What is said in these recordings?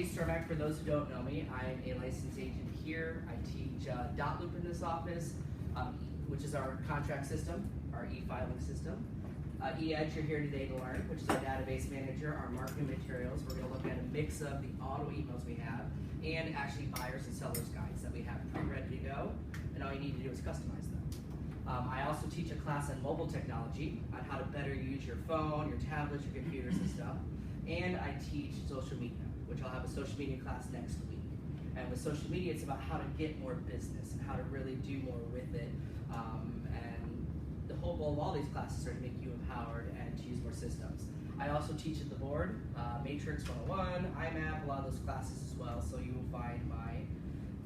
Jay Cermak, for those who don't know me. I'm a licensed agent here. I teach dot loop in this office, which is our contract system, our e-filing system. eEdge, you're here today to learn, which is our database manager, our marketing materials. We're going to look at a mix of the auto emails we have and actually buyers and sellers guides that we have pre-ready to go, and all you need to do is customize them. I also teach a class on mobile technology, on how to better use your phone, your tablets, your computers and stuff. And I teach social media, which I'll have a social media class next week. And with social media, it's about how to get more business and how to really do more with it. And the whole goal of all these classes are to make you empowered and to use more systems. I also teach at the board, Matrix 101, IMAP, a lot of those classes as well. So you will find my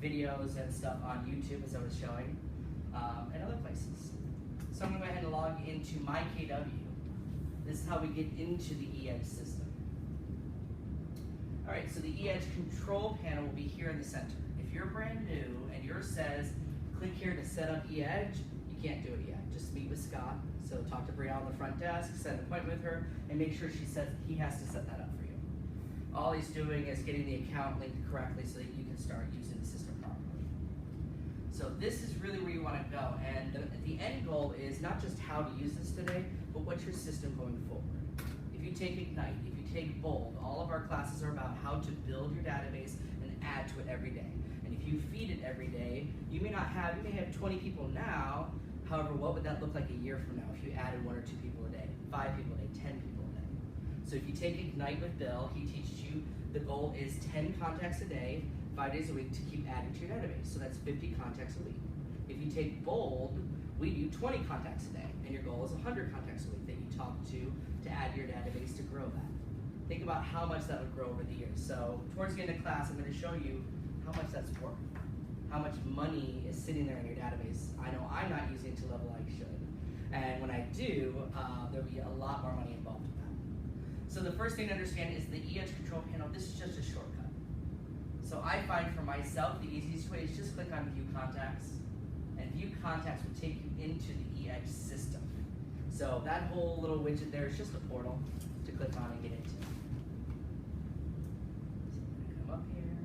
videos and stuff on YouTube, as I was showing, and other places. So I'm going to go ahead and log into my KW. This is how we get into the eEdge system. All right, so the eEdge control panel will be here in the center. If you're brand new and yours says, click here to set up eEdge, you can't do it yet. Just meet with Scott. So talk to Brielle on the front desk, set an appointment with her, and make sure he has to set that up for you. All he's doing is getting the account linked correctly so that you can start using the system properly. So this is really where you want to go. And the end goal is not just how to use this today, but what's your system going forward. If you take Ignite, if you take Bold, all of our classes are about how to build your database and add to it every day. And if you feed it every day, you may have 20 people now. However, what would that look like a year from now if you added 1 or 2 people a day, 5 people a day, 10 people a day? So if you take Ignite with Bill, he teaches you the goal is 10 contacts a day, 5 days a week to keep adding to your database. So that's 50 contacts a week. If you take Bold, we do 20 contacts a day, and your goal is 100 contacts a week that you talk to add to your database to grow that. Think about how much that would grow over the years. So towards the end of class, I'm going to show you how much that's worth. How much money is sitting there in your database. I know I'm not using it to the level I should. And when I do, there'll be a lot more money involved with that. So the first thing to understand is the eEdge control panel. This is just a shortcut. So I find for myself, the easiest way is just click on View Contacts. And View Contacts will take you into the eEdge system. So that whole little widget there is just a portal to click on and get into. So I'm going to come up here.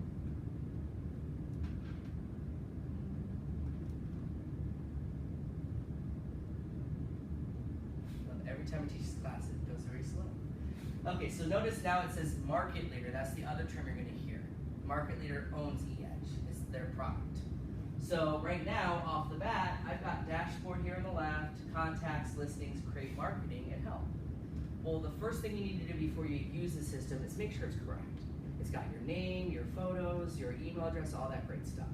Every time I teach this class, it goes very slow. Okay, so notice now it says market leader. That's the other term you're going to hear. Market leader owns eEdge. It's their product. So right now, off the bat, I've got dashboard here on the left, contacts, listings, create marketing, and help. Well, the first thing you need to do before you use the system is make sure it's correct. It's got your name, your photos, your email address, all that great stuff.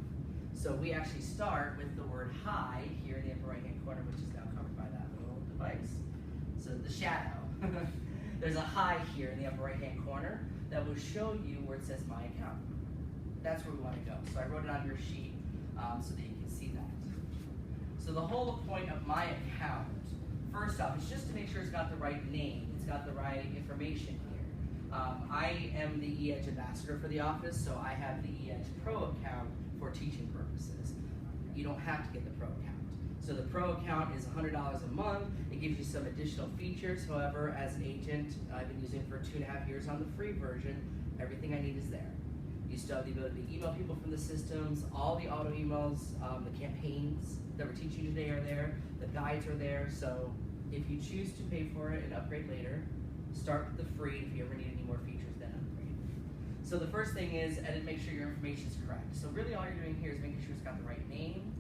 So we actually start with the word hi here in the upper right-hand corner, which is now covered by that little device. So the shadow. There's a hi here in the upper right-hand corner that will show you where it says My Account. That's where we want to go. So I wrote it on your sheet so that you can see that. So the whole point of My Account, first off, is just to make sure it's got the right name. It's got the right information here. I am the eEdge ambassador for the office, so I have the eEdge Pro account for teaching purposes. You don't have to get the Pro account. So the Pro account is $100 a month. It gives you some additional features. However, as an agent, I've been using it for 2.5 years on the free version. Everything I need is there. You still have the ability to email people from the systems. All the auto emails, the campaigns that we're teaching today are there. The guides are there. So if you choose to pay for it and upgrade later, start with the free. If you ever need any more features, then upgrade. So the first thing is make sure your information is correct. So really all you're doing here is making sure it's got the right name.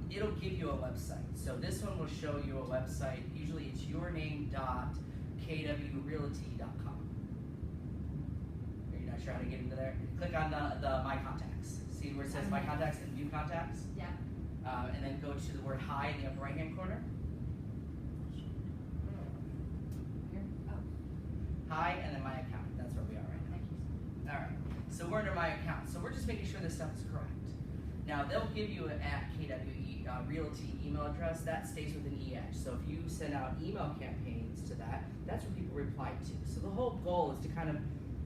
It'll give you a website. So this one will show you a website. Usually it's yourname.kwrealty.com. You're not sure how to get into there? Click on the My Contacts. See where it says My Contacts and View Contacts? Yeah. And then go to the word hi in the upper right-hand corner. Here? Oh. Hi, and then My Account. That's where we are right now. Thank you. All right. So we're under My Account. So we're just making sure this stuff is correct. Now they'll give you an Realty email address that stays within eEdge. So if you send out email campaigns to that, that's what people reply to. So the whole goal is to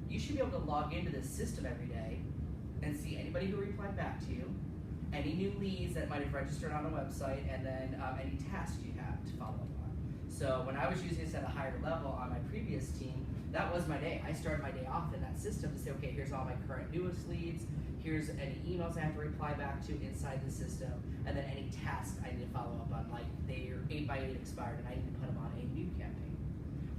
you should be able to log into this system every day and see anybody who replied back to you, any new leads that might have registered on a website, and then any tasks you have to follow up on. So when I was using this at a higher level on my previous team, that was my day. I started my day off in that system to say, okay, here's all my current newest leads, here's any emails I have to reply back to inside the system, and then any tasks I need to follow up on, like their 8x8 expired and I need to put them on a new campaign.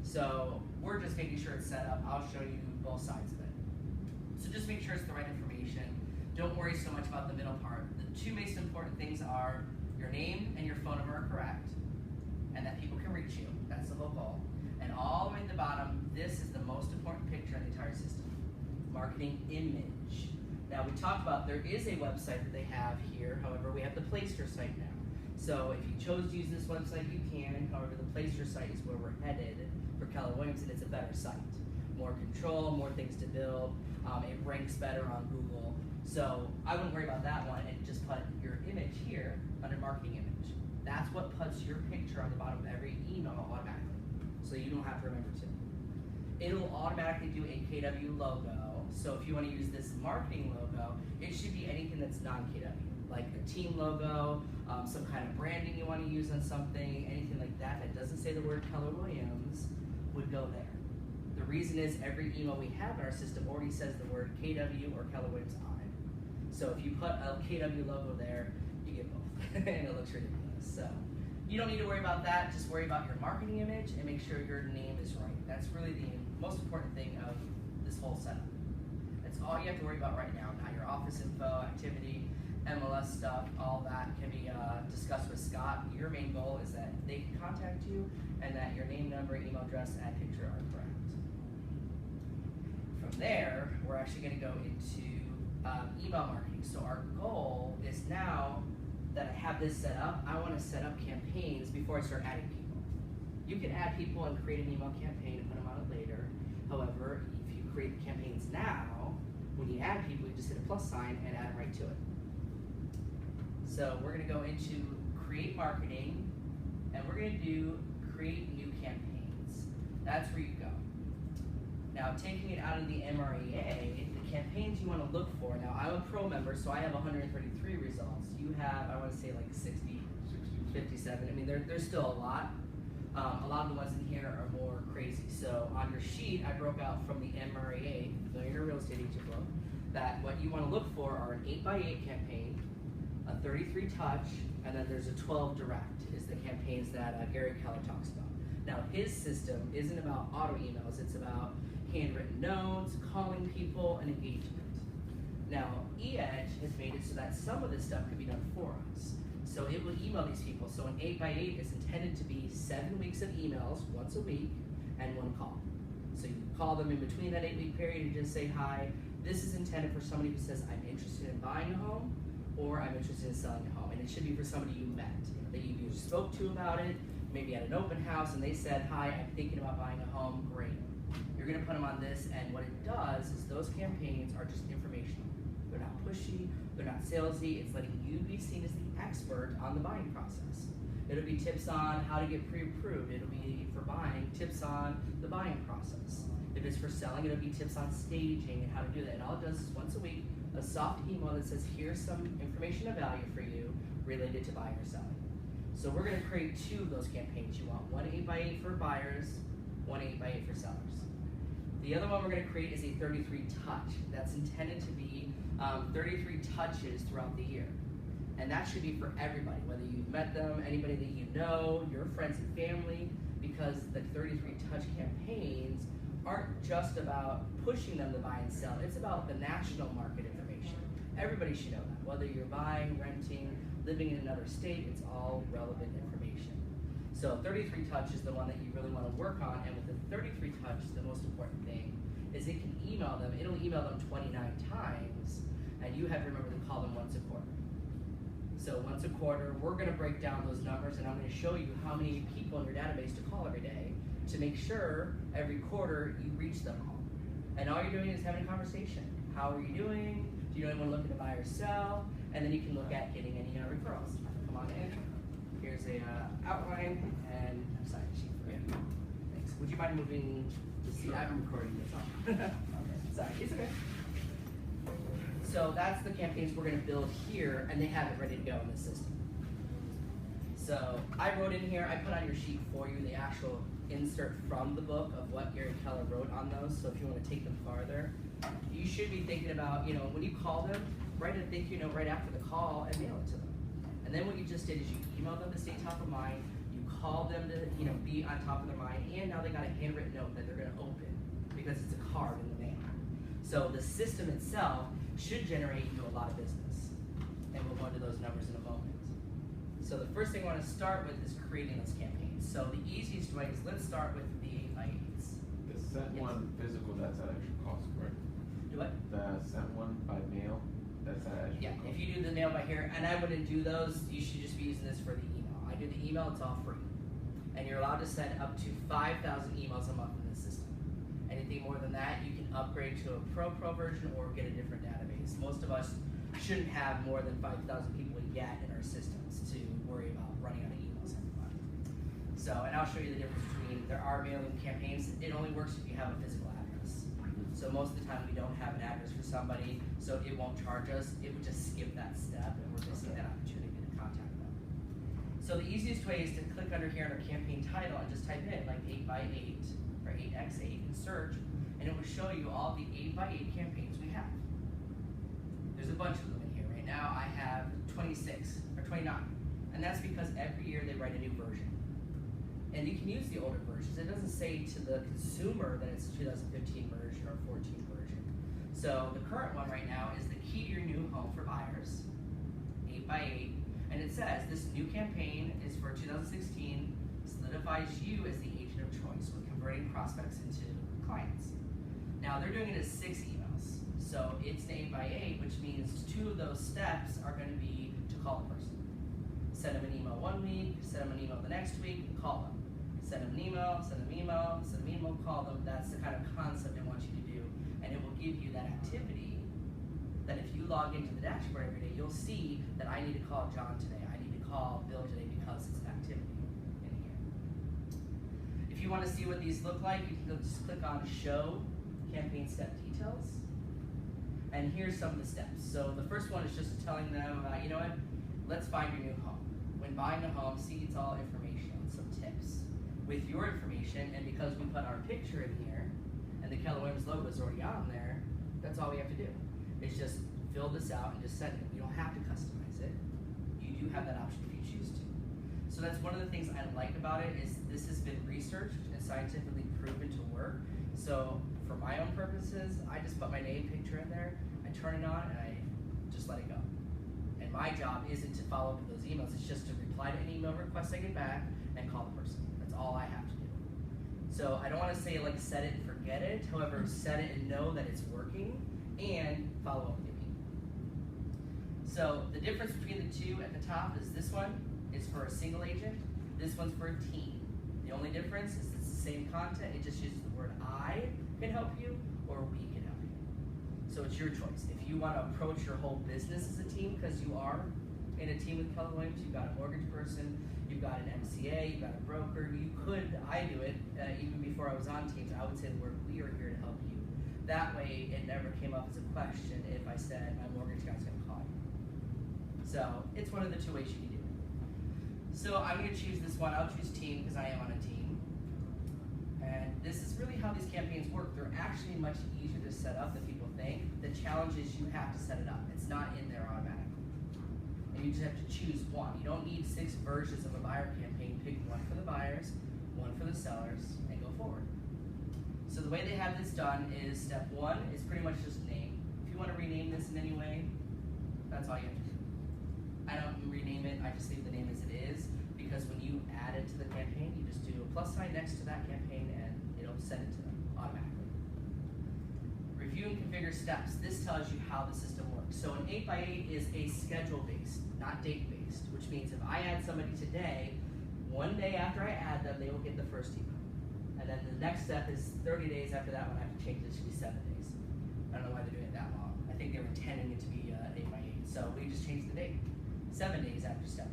So we're just making sure it's set up. I'll show you both sides of it. So just make sure it's the right information. Don't worry so much about the middle part. The two most important things are your name and your phone number are correct, and that people can reach you. That's the whole goal. And all the way at the bottom, this is the most important picture in the entire system. Marketing image. Now we talked about there is a website that they have here, however we have the Placer site now. So if you chose to use this website, you can. However, the Placer site is where we're headed for Keller Williams, and it's a better site. More control, more things to build. It ranks better on Google. So I wouldn't worry about that one, and just put your image here under marketing image. That's what puts your picture on the bottom of every email automatically, so you don't have to remember to. It'll automatically do a KW logo. So if you want to use this marketing logo, it should be anything that's non-KW, like a team logo, some kind of branding you want to use on something, anything like that that doesn't say the word Keller Williams would go there. The reason is every email we have in our system already says the word KW or Keller Williams on it. So if you put a KW logo there, you get both, and it looks ridiculous. So you don't need to worry about that. Just worry about your marketing image and make sure your name is right. That's really the most important thing of this whole setup. That's all you have to worry about right now. Not your office info, activity, MLS stuff, all that can be discussed with Scott. Your main goal is that they can contact you and that your name, number, email address, and picture are correct. From there, we're actually going to go into email marketing. So our goal is now that I have this set up, I want to set up campaigns before I start adding people. You can add people and create an email campaign and put them on it later. However, if you create the campaigns now, when you add people, you just hit a plus sign and add them right to it. So we're going to go into create marketing, and we're going to do create new campaigns. That's where you go. Now, taking it out of the MREA, the campaigns you want to look for. Now, I'm a pro member, so I have 133 results. You have, I want to say, like 60, 57. I mean, there's still a lot. A lot of the ones in here are more crazy. So on your sheet, I broke out from the MREA, Millionaire Real Estate Agent book, that what you want to look for are an 8x8 campaign, a 33 touch, and then there's a 12 direct, is the campaigns that Gary Keller talks about. Now, his system isn't about auto emails, it's about handwritten notes, calling people, and engagement. Now, eEdge has made it so that some of this stuff can be done for us. So it will email these people. So an 8x8 is intended to be 7 weeks of emails, once a week, and 1 call. So you call them in between that 8-week period and just say hi. This is intended for somebody who says, I'm interested in buying a home, or I'm interested in selling a home. And it should be for somebody you met, that you either spoke to about it, maybe at an open house, and they said, hi, I'm thinking about buying a home, great. You're gonna put them on this, and what it does is those campaigns are just informational. They're not pushy, they're not salesy, it's letting you be seen as the expert on the buying process. It'll be tips on how to get pre-approved. It'll be for buying, tips on the buying process. If it's for selling, it'll be tips on staging and how to do that. And all it does is once a week, a soft email that says, here's some information of value for you related to buying or selling. So we're gonna create 2 of those campaigns. You want one 8x8 for buyers, one 8x8 for sellers. The other one we're gonna create is a 33 touch. That's intended to be 33 touches throughout the year. And that should be for everybody, whether you've met them, anybody that you know, your friends and family, because the 33 touch campaigns aren't just about pushing them to buy and sell. It's about the national market information. Everybody should know that. Whether you're buying, renting, living in another state, it's all relevant information. So 33 touch is the one that you really want to work on, and with the 33 touch, the most important thing is it can email them. It'll email them 29 times, and you have to remember to call them once a quarter. So once a quarter, we're going to break down those numbers, and I'm going to show you how many people in your database to call every day to make sure every quarter you reach them all. And all you're doing is having a conversation. How are you doing? Do you know anyone looking to buy or sell? And then you can look at getting any referrals. Come on in. Here's a outline and sign sheet for you. Thanks. Would you mind moving the seat? I'm recording this off. Okay. Sorry, it's okay. So that's the campaigns we're going to build here, and they have it ready to go in the system. So I wrote in here, I put on your sheet for you the actual insert from the book of what Gary Keller wrote on those. So if you want to take them farther, you should be thinking about, when you call them, write a thank you note right after the call and mail it to them. And then what you just did is you email them to stay top of mind, you call them to be on top of their mind, and now they got a handwritten note that they're going to open because it's a card in the mail. So the system itself should generate you a lot of business. And we'll go into those numbers in a moment. So the first thing I want to start with is creating those campaigns. So the easiest way is let's start with the 8x8s. The sent one physical, that's at extra cost, correct? Do what? The sent one by mail, that's at extra cost. If you do the mail by here, and I wouldn't do those, you should just be using this for the email. I do the email, it's all free. And you're allowed to send up to 5,000 emails a month in this system. Anything more than that, you can upgrade to a pro version or get a different database. Most of us shouldn't have more than 5,000 people we get in our systems to worry about running out of emails every month. So, and I'll show you the difference between, there are mailing campaigns, it only works if you have a physical address. So most of the time we don't have an address for somebody, so it won't charge us, it would just skip that step and we're missing that opportunity to contact them. So the easiest way is to click under here on our campaign title and just type in like 8x8 or 8x8 and search, and it will show you all the 8x8 campaigns we have. There's a bunch of them in here. Right now I have 26 or 29, and that's because every year they write a new version. And you can use the older versions. It doesn't say to the consumer that it's a 2015 version or 14 version. So the current one right now is the key to your new home for buyers, 8x8, and it says this new campaign is for 2016, solidifies you as the agent of choice with converting prospects into clients. Now they're doing it as 6 emails. So it's an 8x8, which means 2 of those steps are going to be to call the person. Send them an email one week, send them an email the next week, call them. Send them an email, send them an email, send them an email, call them. That's the kind of concept I want you to do. And it will give you that activity that if you log into the dashboard every day, you'll see that I need to call John today. I need to call Bill today because it's an activity in here. If you want to see what these look like, you can just click on Show Campaign Step Details. And here's some of the steps. So the first one is just telling them, you know what, let's find your new home. When buying a home, see it's all information, some tips. With your information, and because we put our picture in here, and the Keller Williams logo is already on there, that's all we have to do. It's just fill this out and just send it. You don't have to customize it. You do have that option if you choose to. So that's one of the things I like about it is this has been researched and scientifically proven to work. So for my own purposes, I just put my name picture in there, I turn it on, and I just let it go. And my job isn't to follow up with those emails, it's just to reply to an email request I get back and call the person. That's all I have to do. So I don't want to say like set it and forget it, however, set it and know that it's working and follow up with your people. So the difference between the two at the top is this one is for a single agent, this one's for a team. The only difference is it's the same content, it just uses the word I can help you or we can help you. So it's your choice. If you want to approach your whole business as a team, because you are in a team with Keller Williams, you've got a mortgage person, you've got an MCA, you've got a broker, you could, I do it, even before I was on teams, I would say the word we are here to help you. That way it never came up as a question if I said my mortgage guy's going to call you. So it's one of the 2 ways you can do it. So I'm going to choose this one. I'll choose team because I am on a team. And this is really how these campaigns work. They're actually much easier to set up than people think. The challenge is you have to set it up. It's not in there automatically. And you just have to choose one. You don't need 6 versions of a buyer campaign. Pick one for the buyers, one for the sellers, and go forward. So the way they have this done is step 1 is pretty much just name. If you want to rename this in any way, that's all you have to do. I don't rename it, I just leave the name as it is, because when you add it to the campaign, you just do a plus sign next to that campaign and it'll send it to them automatically. Review and configure steps. This tells you how the system works. So an 8x8 is a schedule-based, not date-based, which means if I add somebody today, one day after I add them, they will get the first email. And then the next step is 30 days after that one, I have to change it to be 7 days. I don't know why they're doing it that long. I think they were intending it to be 8x8, so we just changed the date. 7 days after step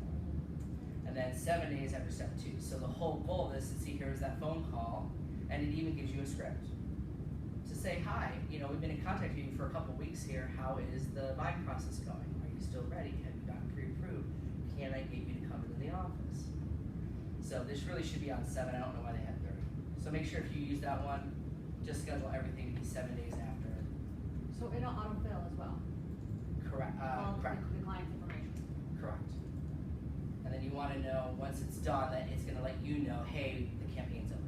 1. And then 7 days after step 2. So the whole goal of this is, see, here is that phone call, and it even gives you a script. To say, hi, you know, we've been in contact with you for a couple weeks here. How is the buying process going? Are you still ready? Have you gotten pre-approved? Can I get you to come into the office? So this really should be on 7. I don't know why they had 30. So make sure if you use that one, just schedule everything to be 7 days after. So it'll autofill as well? Correct. All Correct. the client's information? Correct. And then you want to know, once it's done, that it's going to let you know, hey, the campaign's over.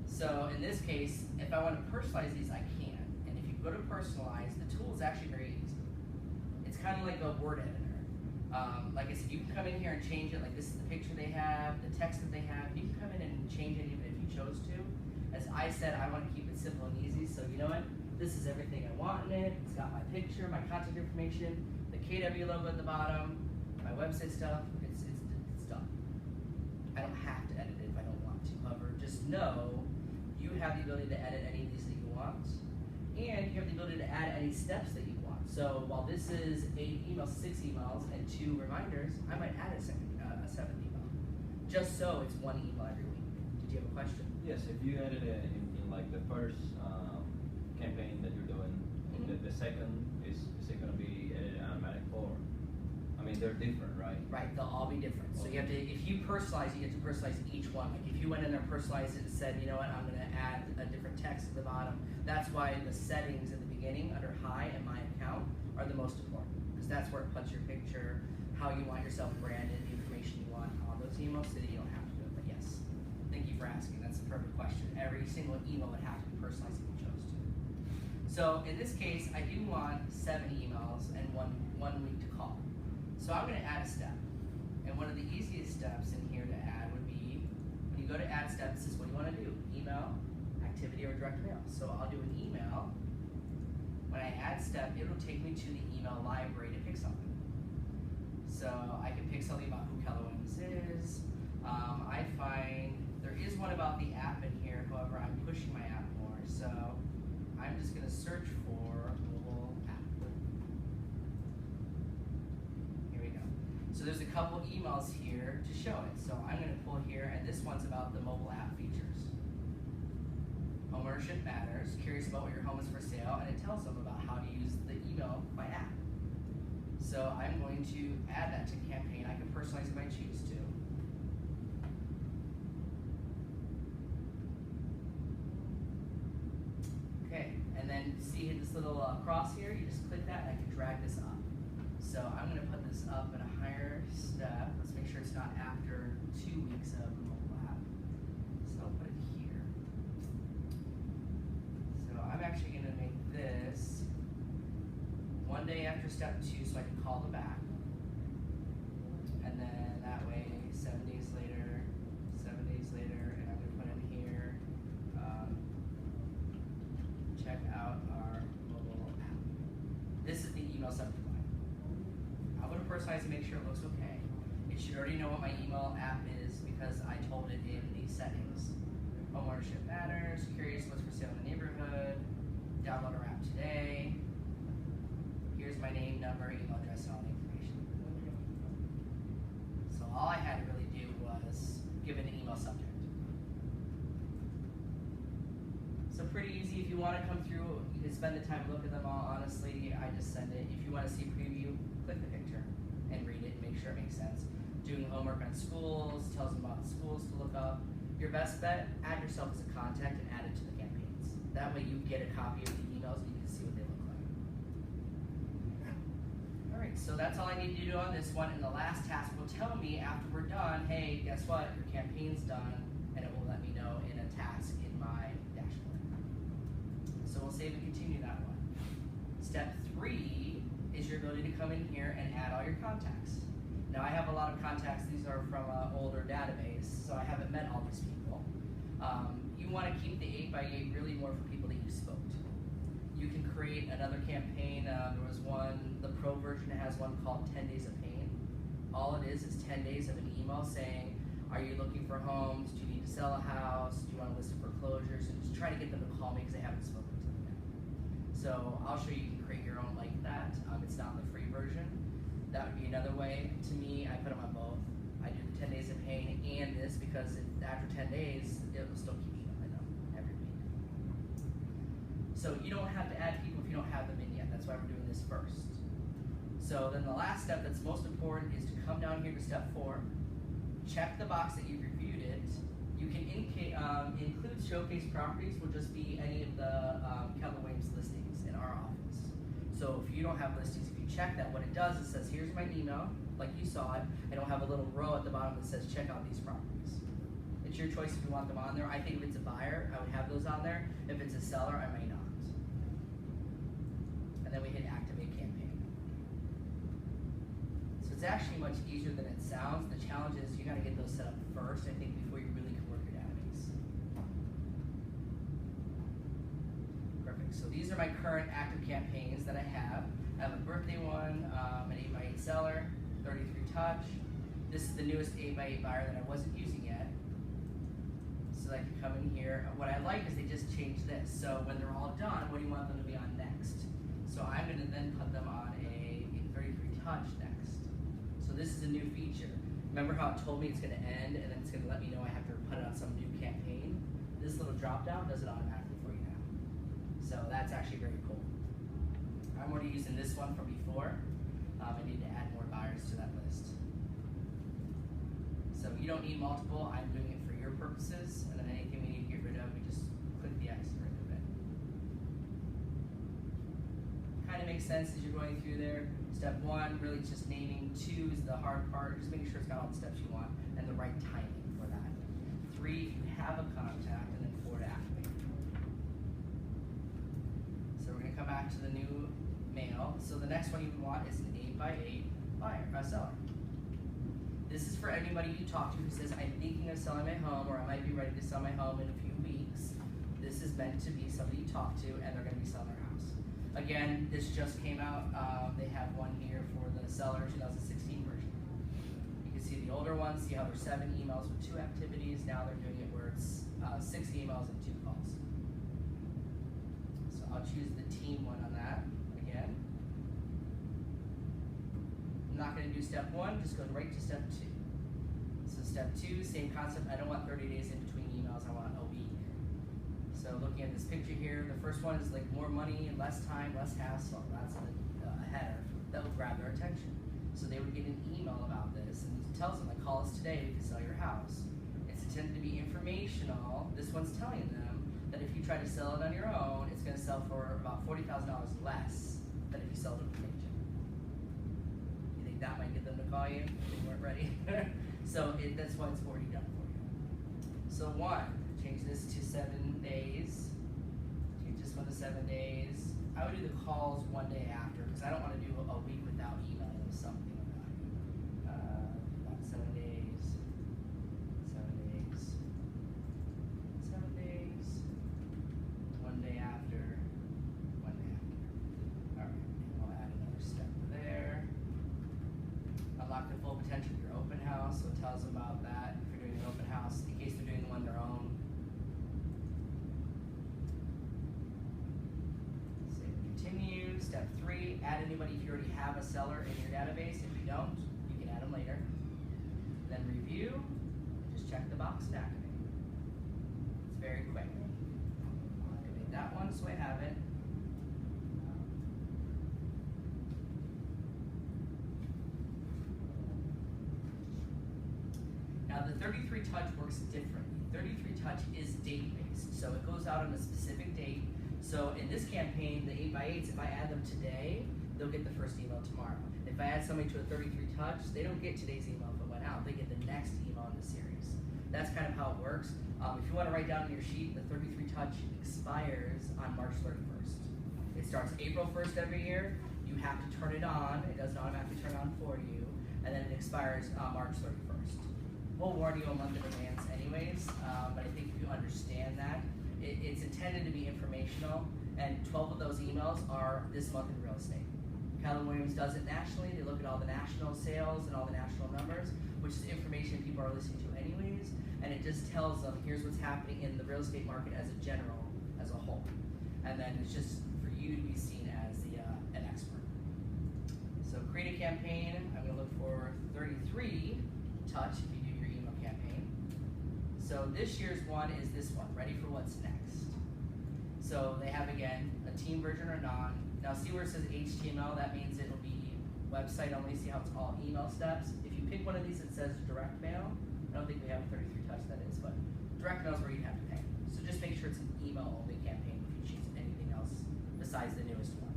So in this case, if I want to personalize these, I can. And if you go to Personalize, the tool is actually very easy. It's kind of like a word editor. Like I said, you can come in here and change it. Like this is the picture they have, the text that they have. You can come in and change it even if you chose to. As I said, I want to keep it simple and easy. So you know what? This is everything I want in it. It's got my picture, my contact information, the KW logo at the bottom, my website stuff. It's done. I don't have to edit it if I don't want to. However, just know you have the ability to edit any of these that you want, and you have the ability to add any steps that you want. So while this is 8 emails, 6 emails, and 2 reminders, I might add a 7th email, just so it's 1 email every week. Did you have a question? Yes, if you edit it in like the first campaign that you're doing, the second, is it going to be edited automatic, or? I mean, they're different, right? Right, they'll all be different. So you have to, if you personalize, you have to personalize each one. Like if you went in there and personalized it and said, you know what, I'm gonna add a different text at the bottom. That's why the settings at the beginning under Hi and My Account are the most important. Because that's where it puts your picture, how you want yourself branded, the information you want on those emails so that you don't have to do it. But yes, thank you for asking. That's a perfect question. Every single email would have to be personalized if you chose to. So in this case, I do want 7 emails and one week to call. So I'm going to add a step. And one of the easiest steps in here to add would be, when you go to add steps, this is what you want to do. Email, activity, or direct mail. So I'll do an email. When I add step, it'll take me to the email library to pick something. So I can pick something about who Keller is. I find there is one about the app in here, however, I'm pushing my app more. So I'm just going to search for mobile app. Here we go. So there's a couple emails here to show it. So I'm going to pull here, and this one's about the mobile app features. Homeownership matters, curious about what your home is for sale, and it tells them about how to use the email by app. So I'm going to add that to campaign. I can personalize if I choose to. Okay, and then see this little cross here? You just click that and I can drag this up. So I'm going to put this up in a higher step. Let's make sure it's not after 2 weeks of the mobile app. So I'll put it here. So I'm actually going to make this 1 day after step 2 so I can call them back. And then that way, 7 days later, 7 days later, and I'm going to put in here, check out our mobile app. This is the email subject line. I'm going to personalize to make sure it looks okay. It should already know what my email app is because I told it in the settings. Homeownership matters, curious what's for sale in the neighborhood, download our app today. Here's my name, number, email address, and all the information. So all I had to really do was give it an email subject. So pretty easy. If you want to come through, you can spend the time to look at them all. Honestly, I just send it. If you want to see preview, click the picture and read it and make sure it makes sense. Doing homework on schools, tells them about the schools to look up. Your best bet, add yourself as a contact and add it to the campaigns. That way you get a copy of the emails and you can see what they look like. Alright, so that's all I need to do on this one, and the last task will tell me after we're done, hey, guess what, your campaign's done, and it will let me know in a task in my dashboard. So we'll save and continue that one. Step 3 is your ability to come in here and add all your contacts. Now I have a lot of contacts, these are from an older database, so I haven't met all these people. You want to keep the 8x8 really more for people that you spoke to. You can create another campaign. There was one, the pro version has one called 10 Days of Pain. All it is 10 days of an email saying, are you looking for homes? Do you need to sell a house? Do you want to list a foreclosure? So just try to get them to call me because they haven't spoken to them yet. So I'll show you can create your own like that. It's not the free version. That would be another way. To me, I put them on both. I do the 10 Days of Pain and this because after 10 days, it will still keep you in them every week. So you don't have to add people if you don't have them in yet. That's why we're doing this first. So then the last step that's most important is to come down here to step 4, check the box that you've reviewed it. You can include showcase properties, will just be any of the Keller Williams listings in our office. So if you don't have listings, if you check that, what it does is says, here's my email, like you saw it, and it'll have a little row at the bottom that says, check out these properties. It's your choice if you want them on there. I think if it's a buyer, I would have those on there. If it's a seller, I may not. And then we hit activate campaign. So it's actually much easier than it sounds. The challenge is you gotta get those set up first, I think, before you really can work your database. Perfect, so these are my current active campaigns that I have. I have a birthday one, an 8x8 seller, 33 touch. This is the newest 8x8 buyer that I wasn't using yet. So I can come in here. What I like is they just changed this. So when they're all done, what do you want them to be on next? So I'm gonna then put them on a 33 touch next. So this is a new feature. Remember how it told me it's gonna end and then it's gonna let me know I have to put it on some new campaign? This little drop down does it automatically for you now. So that's actually very cool. I'm already using this one from before. I need to add more buyers to that list. So you don't need multiple, I'm doing it for your purposes, and then anything we need to get rid of, we just click the X to get rid of it. Kind of makes sense as you're going through there. Step 1, really it's just naming. 2 is the hard part, just making sure it's got all the steps you want, and the right timing for that. 3, if you have a contact, and then 4 to activate. So we're gonna come back to the new mail. So the next one you want is an 8x8 buyer, seller. This is for anybody you talk to who says, I'm thinking of selling my home, or I might be ready to sell my home in a few weeks. This is meant to be somebody you talk to, and they're gonna be selling their house. Again, this just came out. They have one here for the seller 2016 version. You can see the older one, see how there's 7 emails with 2 activities. Now they're doing it where it's 6 emails and 2 calls. So I'll choose the team one on that again. I'm not going to do step 1, just go right to step 2. So step 2, same concept. I don't want 30 days in between emails, I want a week. So looking at this picture here, the first one is like more money, less time, less hassle. That's a header that will grab their attention. So they would get an email about this and it tells them, like, call us today, we can sell your house. It's intended to be informational. This one's telling them that if you try to sell it on your own, it's going to sell for about $40,000 less than if you sold it with an agent. You think that might get them to call you if they weren't ready? So that's why it's already done for you. So 1, change this to 7 days. Change this one to 7 days. I would do the calls 1 day after because I don't want to do a week without emailing something about you. About 7 days. 7 days. 7 days. 1 day after. 1 day after. All right. I'll add another step there. Unlock the full potential of your open house. So it tells them about that if you're doing an open house in case they're doing one their own. Save and continue. Step 3, add anybody if you already have a seller in your database. If you don't, you can add them later. Then review, and just check the box and activate. It's very quick. Activate that one so I have it. Now the 33 touch works differently. 33 touch is date based, so it goes out on a specific date. So in this campaign, the 8x8s, if I add them today, they'll get the first email tomorrow. If I add somebody to a 33 touch, they don't get today's email if it went out, they get the next email in the series. That's kind of how it works. If you want to write down in your sheet, the 33 touch expires on March 31st. It starts April 1st every year. You have to turn it on. It doesn't automatically turn on for you. And then it expires March 31st. We'll warn you a month in advance anyways, but I think if you understand that, it's intended to be informational, and 12 of those emails are this month in real estate. Keller Williams does it nationally. They look at all the national sales and all the national numbers, which is information people are listening to anyways, and it just tells them, here's what's happening in the real estate market as a general, as a whole. And then it's just for you to be seen as an expert. So create a campaign. I'm going to look for 33 touch if you do your email campaign. So this year's one is this one, ready for what's next. So they have, again, a team version or non. Now see where it says HTML, that means it'll be website only. See how it's all email steps. If you pick one of these that says direct mail, I don't think we have a 33 touch that is, but direct mail is where you'd have to pay. So just make sure it's an email-only campaign if you choose anything else besides the newest one.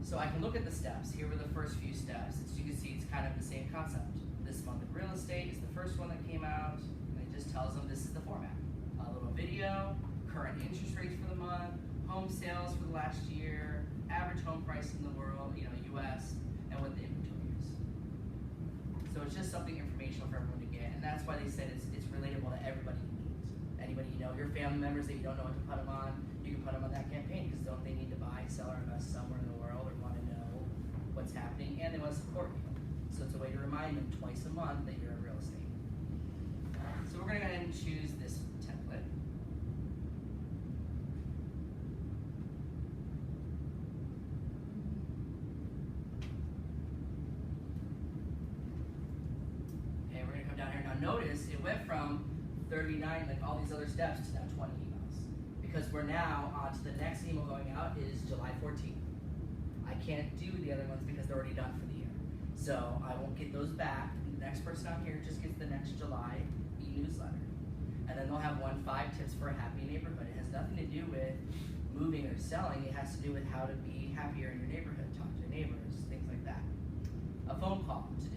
So I can look at the steps. Here were the first few steps. As you can see, it's kind of the same concept. This month in real estate is the first one that came out, and it just tells them this is the format. A little video, current interest rates for the month, home sales for the last year, average home price in the world, US, and what the inventory is. So it's just something informational for everyone to get, and that's why they said it's relatable to everybody you meet. Anybody you know, your family members that you don't know what to put them on, you can put them on that campaign because don't they need to buy, sell, or invest somewhere in the world or want to know what's happening, and they want to support you. So it's a way to remind them twice a month that you're in real estate. So we're going to go ahead and choose this template. And we're going to come down here. Now notice it went from 39, like all these other steps, to now 20 emails. Because we're now on to the next email going out is July 14th. I can't do the other ones because they're already done for the year. So I won't get those back. The next person out here just gets the next July e-newsletter. And then they'll have 5 tips for a happy neighborhood. It has nothing to do with moving or selling. It has to do with how to be happier in your neighborhood, talk to your neighbors, things like that. A phone call to do.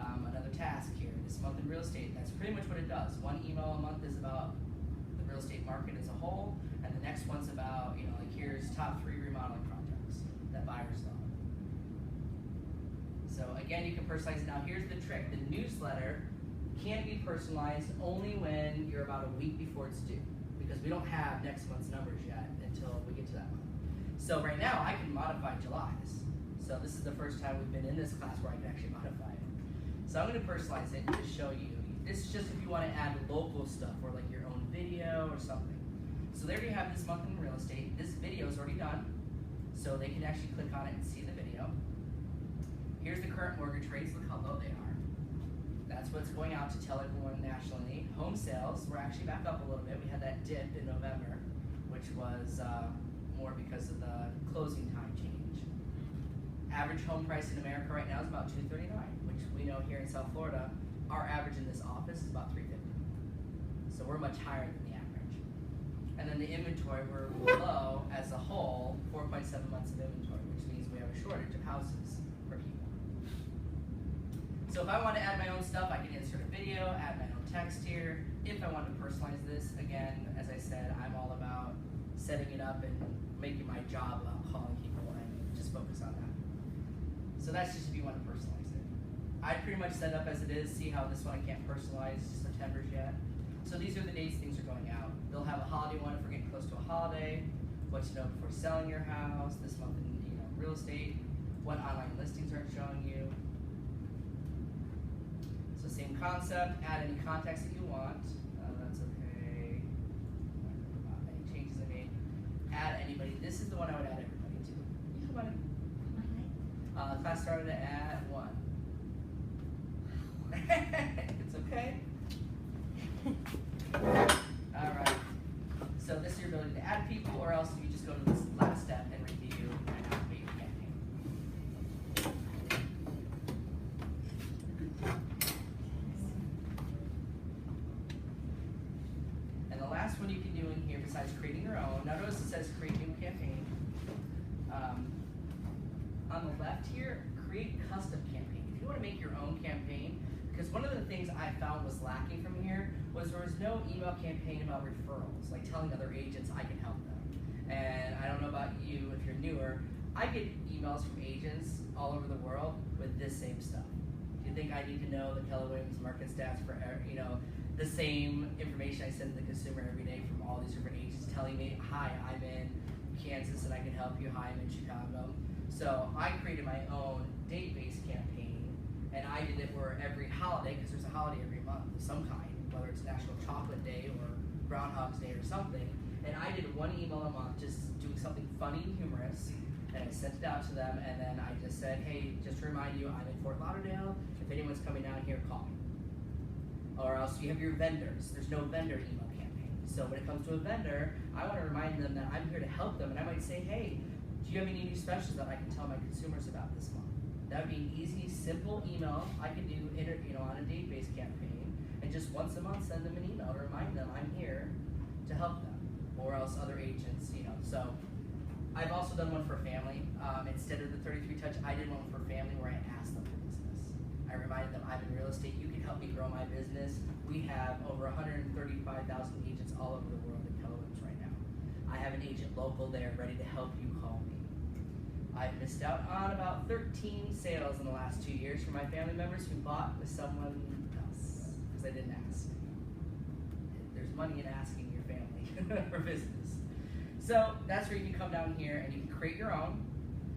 Another task here, this month in real estate, that's pretty much what it does. One email a month is about the real estate market as a whole, and the next one's about, like here's top 3 remodeling projects that buyers love. So again, you can personalize it. Now here's the trick. The newsletter can be personalized only when you're about a week before it's due, because we don't have next month's numbers yet until we get to that month. So right now, I can modify July's. So this is the first time we've been in this class where I can actually modify it. So I'm going to personalize it to show you. This is just if you want to add local stuff or like your own video or something. So there you have this month in real estate. This video is already done, so they can actually click on it and see the video. Here's the current mortgage rates. Look how low they are. That's what's going out to tell everyone nationally. Home sales, we're actually back up a little bit. We had that dip in November, which was more because of the closing time change. Average home price in America right now is about $239, which we know here in South Florida, our average in this office is about $350. So we're much higher than the average. And then the inventory, we're below as a whole 4.7 months of inventory, which means we have a shortage of houses for people. So if I want to add my own stuff, I can insert a video, add my own text here. If I want to personalize this, again, as I said, I'm all about setting it up and making my job about calling people and just focus on that. So that's just if you want to personalize it. I pretty much set up as it is. See how this one I can't personalize September's yet. So these are the dates things are going out. They'll have a holiday one if we're getting close to a holiday. What to know before selling your house. This month in real estate. What online listings aren't showing you. So same concept. Add any contacts that you want. That's okay. Any changes I made. Add anybody. This is the one I would add everybody to. You come on in. Class started at 1. It's okay. Alright. So this is your ability to add people, or else you just go to this last step and review and activate your campaign. And the last one you can do in here, besides creating your own, now notice it says create new campaign. On the left here, create custom campaign. If you want to make your own campaign, because one of the things I found was lacking from here was there was no email campaign about referrals, like telling other agents I can help them. And I don't know about you, if you're newer, I get emails from agents all over the world with this same stuff. Do you think I need to know the Keller Williams market stats for the same information I send to the consumer every day from all these different agents telling me, hi, I'm in Kansas and I can help you, hi, I'm in Chicago. So I created my own date-based campaign, and I did it where every holiday, because there's a holiday every month of some kind, whether it's National Chocolate Day or Groundhog's Day or something, and I did one email a month just doing something funny and humorous, and I sent it out to them, and then I just said, hey, just to remind you, I'm in Fort Lauderdale. If anyone's coming down here, call me. Or else you have your vendors. There's no vendor email campaign. So when it comes to a vendor, I want to remind them that I'm here to help them, and I might say, hey, do you have any new specials that I can tell my consumers about this month? That would be an easy, simple email I could do on a date-based campaign and and just once a month send them an email to remind them I'm here to help them, or else other agents, you know. So I've also done one for family. Instead of the 33 touch, I did one for family where I asked them for business. I reminded them I'm in real estate, you can help me grow my business. We have over 135,000 agents all over the world in Keller right now. I have an agent local there ready to help you, call me. I've missed out on about 13 sales in the last 2 years for my family members who bought with someone else because I didn't ask. There's money in asking your family for business. So that's where you can come down here and you can create your own.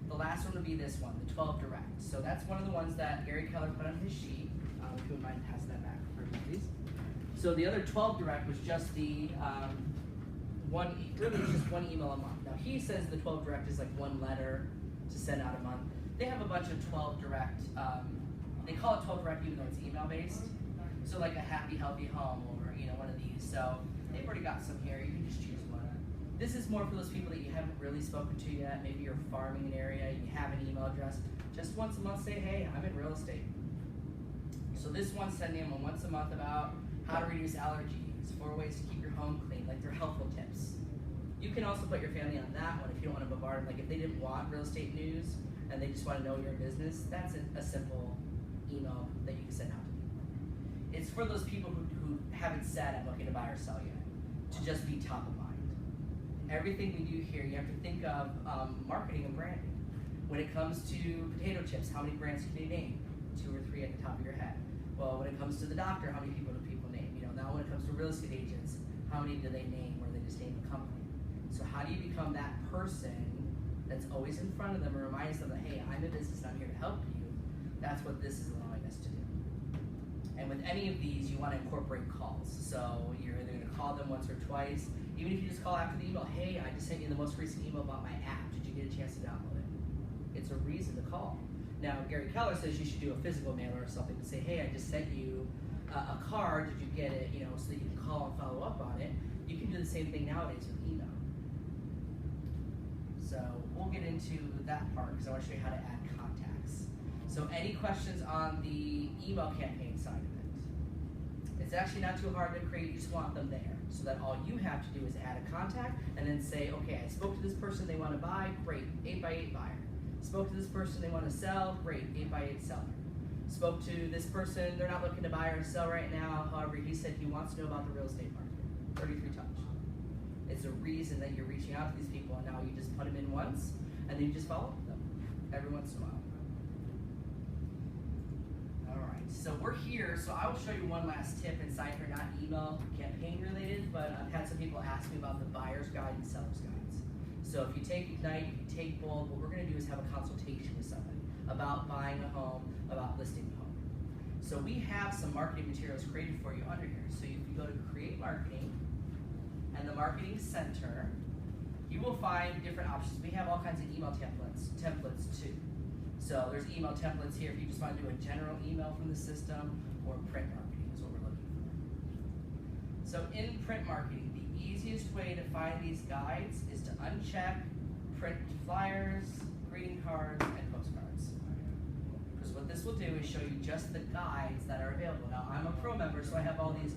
The last one would be this one, the 12 Direct. So that's one of the ones that Gary Keller put on his sheet. If you wouldn't mind passing that back for me, please. So the other 12 Direct was just the really just one email a month. Now he says the 12 Direct is like one letter to send out a month. They have a bunch of 12 Direct. They call it 12 Direct even though it's email based. So like a happy, healthy home or one of these. So they've already got some here. You can just choose one. This is more for those people that you haven't really spoken to yet. Maybe you're farming an area, you have an email address. Just once a month say, hey, I'm in real estate. So this one's sending them once a month about how to reduce allergies, 4 ways to keep your home clean, like they're helpful tips. You can also put your family on that one if you don't want to bombard them. Like if they didn't want real estate news and they just want to know your business, that's a simple email that you can send out to people. It's for those people who haven't said I'm looking to buy or sell yet, to just be top of mind. Everything we do here, you have to think of marketing and branding. When it comes to potato chips, how many brands can you name? 2 or 3 at the top of your head. Well, when it comes to the doctor, how many people do people name? Now when it comes to real estate agents, how many do they name, or they just name a company? So how do you become that person that's always in front of them and reminds them that, hey, I'm in business and I'm here to help you? That's what this is allowing us to do. And with any of these, you want to incorporate calls. So you're either going to call them once or twice. Even if you just call after the email, hey, I just sent you the most recent email about my app. Did you get a chance to download it? It's a reason to call. Now, Gary Keller says you should do a physical mailer or something to say, hey, I just sent you a card. Did you get it? So that you can call and follow up on it. You can do the same thing nowadays with email. So we'll get into that part because I want to show you how to add contacts. So any questions on the email campaign side of it? It's actually not too hard to create. You just want them there so that all you have to do is add a contact and then say, okay, I spoke to this person, they want to buy, great, 8x8 buyer. Spoke to this person, they want to sell, great, 8x8 seller. Spoke to this person, they're not looking to buy or sell right now, however, he said he wants to know about the real estate market, 33 touch. It's a reason that you're reaching out to these people, and now you just put them in once, and then you just follow up with them every once in a while. All right, so we're here, so I will show you one last tip inside here, not email campaign related, but I've had some people ask me about the buyer's guide and seller's guides. So if you take Ignite, if you take Bold, what we're gonna do is have a consultation with somebody about buying a home, about listing a home. So we have some marketing materials created for you under here. So if you go to Create Marketing and the Marketing Center, you will find different options. We have all kinds of email templates too. So there's email templates here if you just want to do a general email from the system, or print marketing is what we're looking for. So in print marketing, the easiest way to find these guides is to uncheck print flyers, greeting cards, and postcards. Because what this will do is show you just the guides that are available. Now I'm a pro member, so I have all these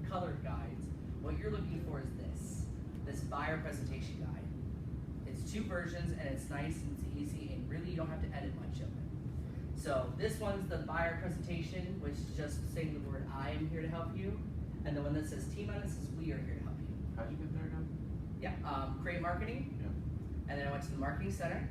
colored guides. What you're looking for is this buyer presentation guide. It's 2 versions and it's nice and it's easy and really you don't have to edit much of it. So this one's the buyer presentation, which is just saying the word I am here to help you. And the one that says team on it says we are here to help you. How'd you get there again? Yeah, Create Marketing. Yeah. And then I went to the Marketing Center.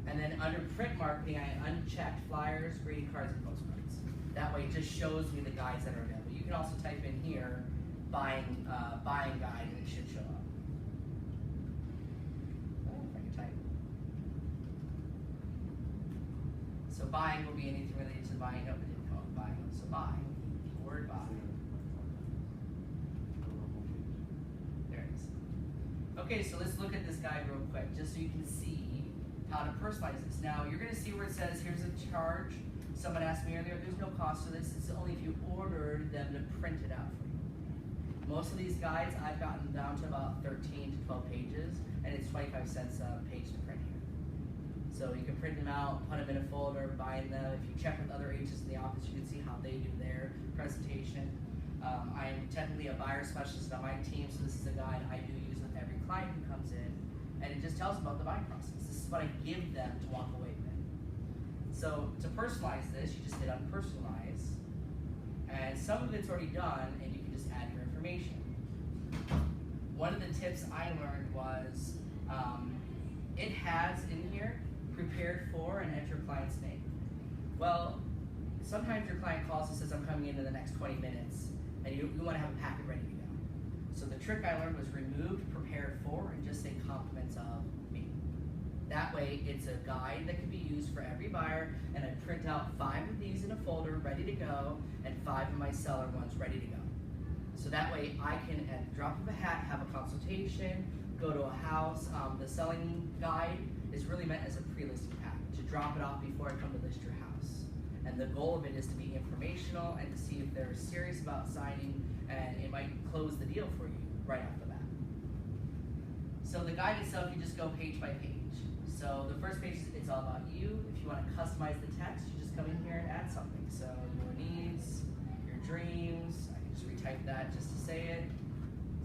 And then under print marketing, I unchecked flyers, greeting cards, and postcards. That way it just shows me the guides that are available. You can also type in here, buying guide, and it should show up. Oh, if I can type. So buying will be anything related to buying. No, it didn't come up buying. So buying, word buy. There it is. Okay, so let's look at this guide real quick, just so you can see how to personalize this. Now, you're gonna see where it says, here's a charge. Someone asked me earlier, there's no cost to this. It's only if you ordered them to print it out for you. Most of these guides, I've gotten down to about 13 to 12 pages, and it's 25 cents a page to print here. So you can print them out, put them in a folder, bind them. If you check with other agents in the office, you can see how they do their presentation. I'm technically a buyer specialist on my team, so this is a guide I do use with every client who comes in, and it just tells them about the buying process. This is what I give them to walk away with. So to personalize this, you just hit on Personalize, and some of it's already done, and you can just add your information. One of the tips I learned was it has in here prepared for and enter your client's name. Well, sometimes your client calls and says, I'm coming in the next 20 minutes, and you want to have a packet ready to go. So the trick I learned was remove prepared for and just say compliments of me. That way it's a guide that can be used for every buyer, and I print out 5 of these in a folder ready to go, and 5 of my seller ones ready to go. So that way I can, at the drop of a hat, have a consultation, go to a house. The selling guide is really meant as a pre-listing package, to drop it off before I come to list your house. And the goal of it is to be informational and to see if they're serious about signing, and it might close the deal for you right off the bat. So the guide itself, you just go page by page. So the first page, it's all about you. If you want to customize the text, you just come in here and add something. So your needs, your dreams, I can just retype that just to say it.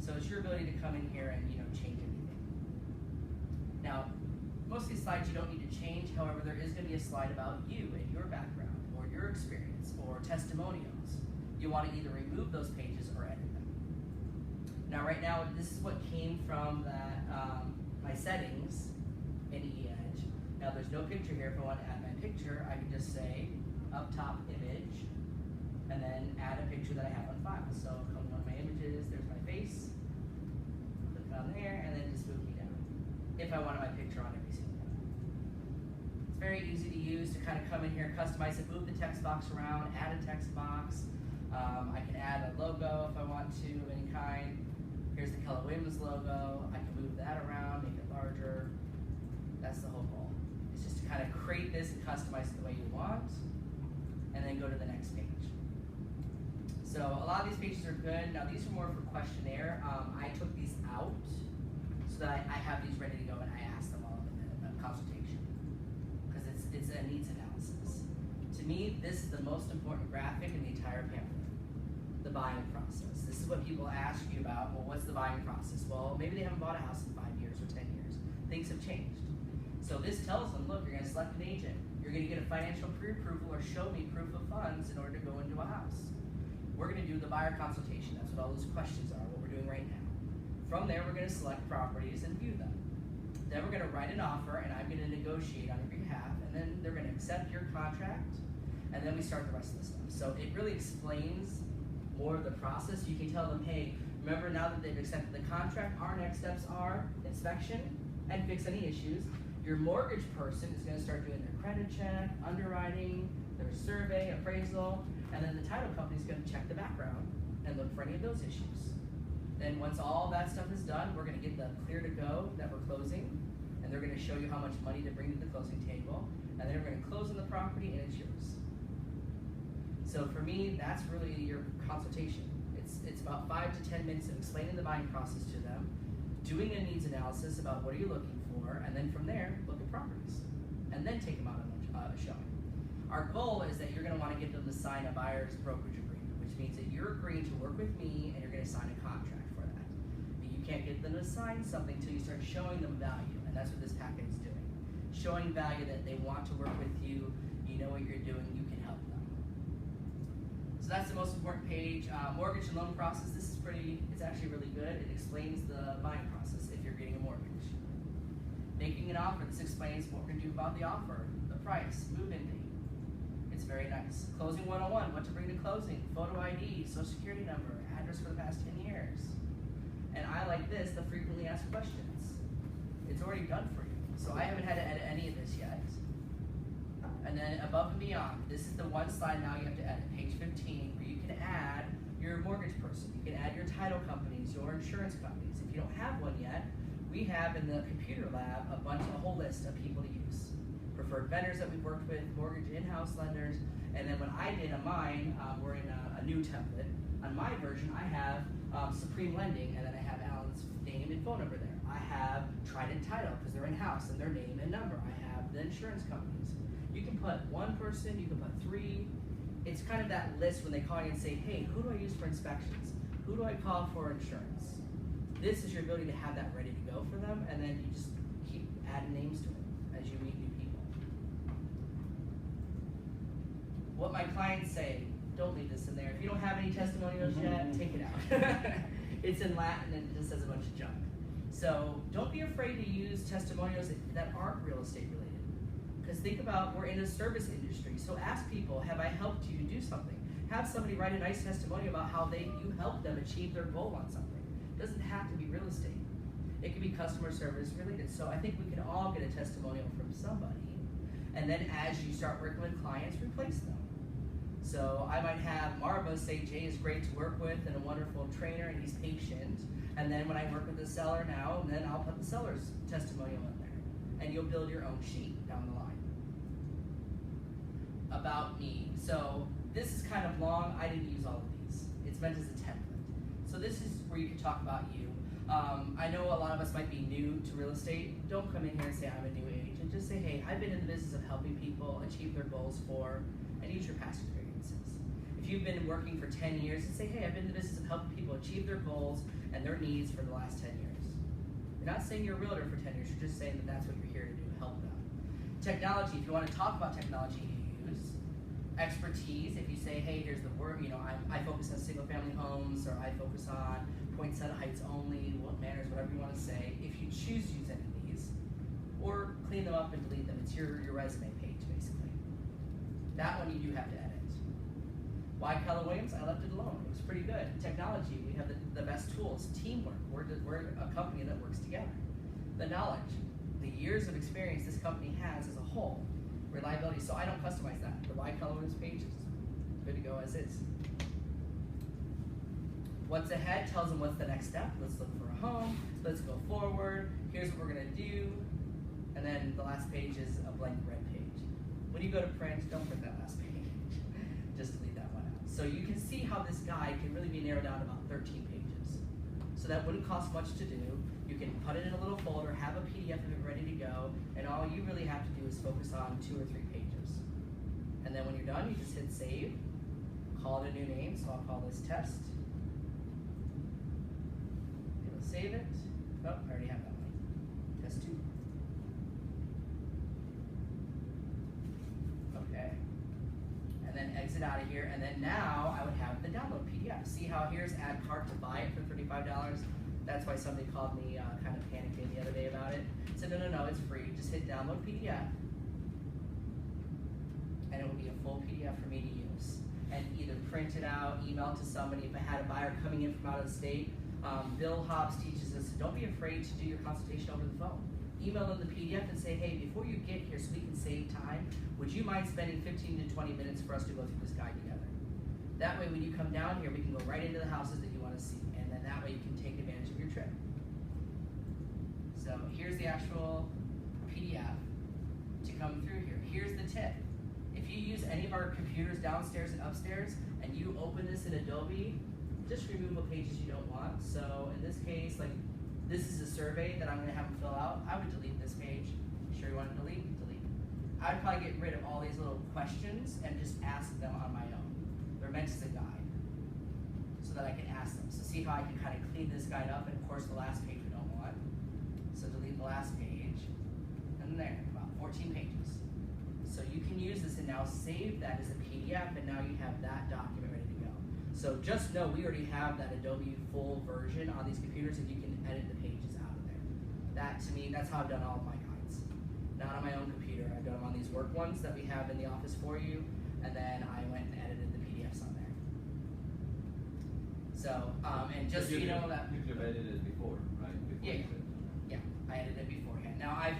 So it's your ability to come in here and change anything. Now, most of these slides you don't need to change. However, there is going to be a slide about you and your background, or your experience, or testimonials. You want to either remove those pages or edit them. Now, right now, this is what came from that my settings in eEdge. Now, there's no picture here. If I want to add my picture, I can just say up top image, and then add a picture that I have on file. So, coming on my images, there's my face. Click on there, and then just move me down. If I wanted my picture on every single one. It's very easy to use to kind of come in here, customize it, move the text box around, add a text box. I can add a logo if I want to of any kind. Here's the Keller Williams logo. I can move that around, make it larger. That's the whole goal. It's just to kind of create this and customize it the way you want, and then go to the next page. So a lot of these pages are good. Now these are more for questionnaire. I took these out so that I have these ready to go, and I ask them all in the consultation, because it's a needs analysis. To me, this is the most important graphic in the entire pamphlet, the buying process. This is what people ask you about. Well, what's the buying process? Well, maybe they haven't bought a house in 5 years or 10 years. Things have changed. So this tells them, look, you're going to select an agent. You're going to get a financial pre-approval or show me proof of funds in order to go into a house. We're going to do the buyer consultation. That's what all those questions are, what we're doing right now. From there, we're going to select properties and view them. Then we're going to write an offer, and I'm going to negotiate on your behalf, and then they're going to accept your contract, and then we start the rest of the stuff. So it really explains more of the process. You can tell them, hey, remember, now that they've accepted the contract, our next steps are inspection and fix any issues. Your mortgage person is going to start doing their credit check, underwriting, their survey, appraisal, and then the title company is going to check the background and look for any of those issues. Then once all that stuff is done, we're going to get the clear to go that we're closing, and they're going to show you how much money to bring to the closing table, and then we're going to close on the property, and it's yours. So for me, that's really your consultation. It's about 5 to 10 minutes of explaining the buying process to them, doing a needs analysis about what are you looking for, and then from there, look at properties, and then take them out on a showing. Our goal is that you're going to want to get them to sign a buyer's brokerage agreement, which means that you're agreeing to work with me, and you're going to sign a contract for that. But you can't get them to sign something until you start showing them value, and that's what this packet is doing. Showing value that they want to work with you, you know what you're doing, you can help them. So that's the most important page. Mortgage and loan process, this is it's actually really good. It explains the buying process if you're getting a mortgage. Making an offer, this explains what we're going to do about the offer, the price, move-in date. It's very nice. Closing 101, what to bring to closing, photo ID, social security number, address for the past 10 years. And I like this, the frequently asked questions. It's already done for you. So I haven't had to edit any of this yet. And then above and beyond, this is the one slide now you have to edit, page 15, where you can add your mortgage person. You can add your title companies, your insurance companies. If you don't have one yet, we have in the computer lab a whole list of people to use. Preferred vendors that we've worked with, mortgage in-house lenders, and then when I did on mine, we're in a new template. On my version, I have Supreme Lending, and then I have Alan's name and phone number there. I have have Trident Title because they're in-house and their name and number. I have the insurance companies. You can put one person, you can put three. It's kind of that list when they call you and say, hey, who do I use for inspections? Who do I call for insurance? This is your ability to have that ready to go for them, and then you just keep adding names to it as you meet new people. What my clients say, don't leave this in there. If you don't have any testimonials yet, take it out. It's in Latin and it just says a bunch of junk. So don't be afraid to use testimonials that aren't real estate related. Because think about, we're in a service industry, so ask people, have I helped you do something? Have somebody write a nice testimonial about how you helped them achieve their goal on something. It doesn't have to be real estate. It could be customer service related. So I think we can all get a testimonial from somebody, and then as you start working with clients, replace them. So I might have Marva say Jay is great to work with and a wonderful trainer and he's patient. And then when I work with the seller now, then I'll put the seller's testimonial in there. And you'll build your own sheet down the line. About me. So this is kind of long. I didn't use all of these. It's meant as a template. So this is where you can talk about you. I know a lot of us might be new to real estate. Don't come in here and say I'm a new agent. Just say, hey, I've been in the business of helping people achieve their goals and use your past experiences. If you've been working for 10 years, and say, hey, I've been in the business of helping people achieve their goals and their needs for the last 10 years. You're not saying you're a realtor for 10 years, you're just saying that that's what you're here to do, help them. Technology, if you want to talk about technology you use. Expertise, if you say, hey, here's the word, I focus on single family homes, or I focus on Poinsettia Heights only, what manners, whatever you want to say. If you choose to use any of these, or clean them up and delete them, it's your resume page, basically. That one you do have to edit. Why Keller Williams? I left it alone. It was pretty good. Technology, we have the best tools. Teamwork, we're a company that works together. The knowledge, the years of experience this company has as a whole. Reliability, so I don't customize that. The Why Keller Williams page is good to go as is. What's ahead tells them what's the next step. Let's look for a home. Let's go forward. Here's what we're going to do. And then the last page is a blank red page. When you go to print, don't print that last page. Just delete that one out. So you can see how this guide can really be narrowed down to about 13 pages. So that wouldn't cost much to do. You can put it in a little folder, have a PDF of it ready to go, and all you really have to do is focus on 2 or 3 pages. And then when you're done, you just hit save, call it a new name, so I'll call this test. It'll save it. Oh, I already have that one. Test 2. Okay. And then exit out of here, and then now I would have the download PDF. See how here's add cart to buy it for $35? That's why somebody called me kind of panicking the other day about it. Said, no, it's free. Just hit download PDF. And it will be a full PDF for me to use. And either print it out, email it to somebody. If I had a buyer coming in from out of the state, Bill Hobbs teaches us, don't be afraid to do your consultation over the phone. Email them the PDF and say, hey, before you get here so we can save time, would you mind spending 15 to 20 minutes for us to go through this guide together? That way when you come down here, we can go right into the houses that you want to see. And then that way you can take advantage of your trip. So here's the actual PDF to come through here. Here's the tip. If you use any of our computers downstairs and upstairs, and you open this in Adobe, just remove what pages you don't want. So in this case, like this is a survey that I'm going to have them fill out. I would delete this page. Sure you want to delete? Delete. I'd probably get rid of all these little questions and just ask them on my own. They're meant as a guide so that I can ask them. So see how I can kind of clean this guide up, and of course the last page we don't want. So delete the last page, and there, about 14 pages. So you can use this and now save that as a PDF, and now you have that document ready to go. So just know we already have that Adobe full version on these computers, and you can edit the pages out of there. That to me, that's how I've done all of my guides. Not on my own computer. I've done them on these work ones that we have in the office for you, and then I went and edited the PDFs on there. So, and just so you know that you've edited it before, right? Yeah, I edited it beforehand. Now I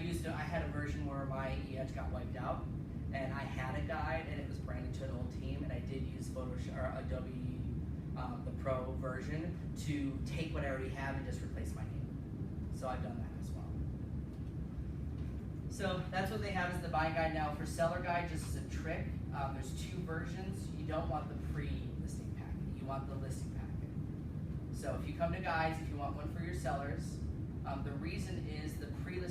had a version where my eEdge got wiped out, and I had a guide, and it was branded to an old team, and I did use Photoshop or Adobe, the Pro version, to take what I already have and just replace my name. So I've done that as well. So that's what they have as the buying guide. Now for seller guide, just as a trick, there's 2 versions. You don't want the pre-listing packet. You want the listing packet. So if you come to guides, if you want one for your sellers, the reason is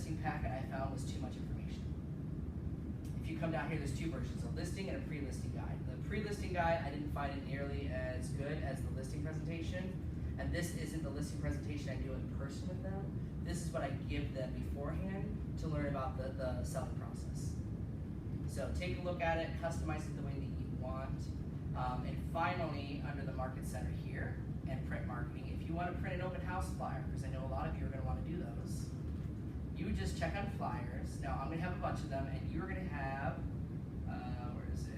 listing packet I found was too much information. If you come down here, there's two versions, a listing and a pre-listing guide. The pre-listing guide, I didn't find it nearly as good as the listing presentation. And this isn't the listing presentation I do in person with them. This is what I give them beforehand to learn about the selling process. So take a look at it, customize it the way that you want. And finally, under the Market Center here, and print marketing, if you want to print an open house flyer, because I know a lot of you are going to want to do those, you would just check on flyers. Now I'm going to have a bunch of them, and you're going to have, where is it?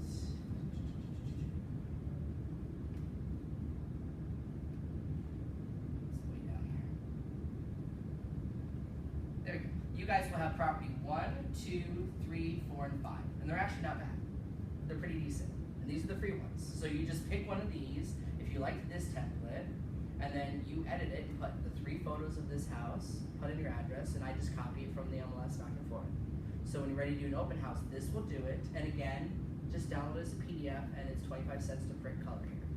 It's way down here. There we go. You guys will have property 1, 2, 3, 4, and 5, and they're actually not bad. They're pretty decent, and these are the free ones. So you just pick one of these if you liked this template, and then you edit it and put the 3 photos of this house, put in your address, and I just copy it from the MLS back and forth. So when you're ready to do an open house, this will do it. And again, just download it as a PDF, and it's 25 cents to print color here.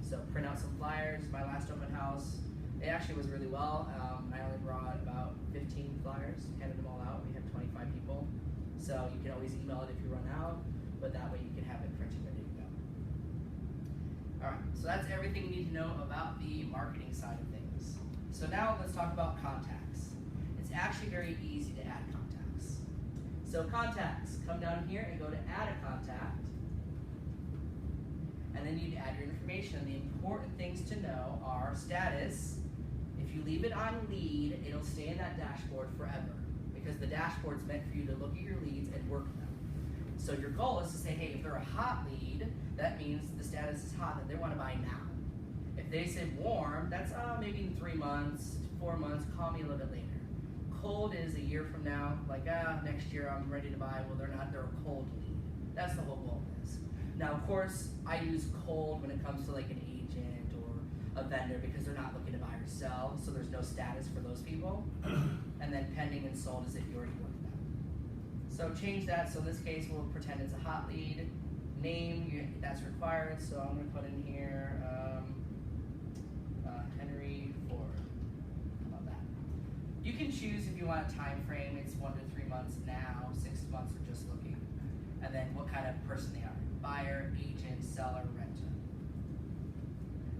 So print out some flyers. My last open house, it actually was really well. I only brought about 15 flyers, handed them all out. We had 25 people. So you can always email it if you run out, but that way you can have it printed ready to go. All right, so that's everything you need to know about the marketing side of things. So now let's talk about contacts. It's actually very easy to add contacts. So contacts, come down here and go to add a contact. And then you'd add your information. The important things to know are status. If you leave it on lead, it'll stay in that dashboard forever, because the dashboard's meant for you to look at your leads and work them. So your goal is to say, hey, if they're a hot lead, that means the status is hot, that they want to buy now. If they say warm, that's maybe in 3 months, 4 months, call me a little bit later. Cold is a year from now, like next year I'm ready to buy. Well, they're not, they're a cold lead. That's the whole goal of this. Now, of course, I use cold when it comes to like an agent or a vendor, because they're not looking to buy or sell, so there's no status for those people. And then pending and sold is if you already worked them. So change that. So in this case, we'll pretend it's a hot lead. Name, that's required, so I'm going to put in here Henry Ford. How about that? You can choose if you want a time frame. It's 1 to 3 months now, 6 months or just looking. And then what kind of person they are. Buyer, agent, seller, renter.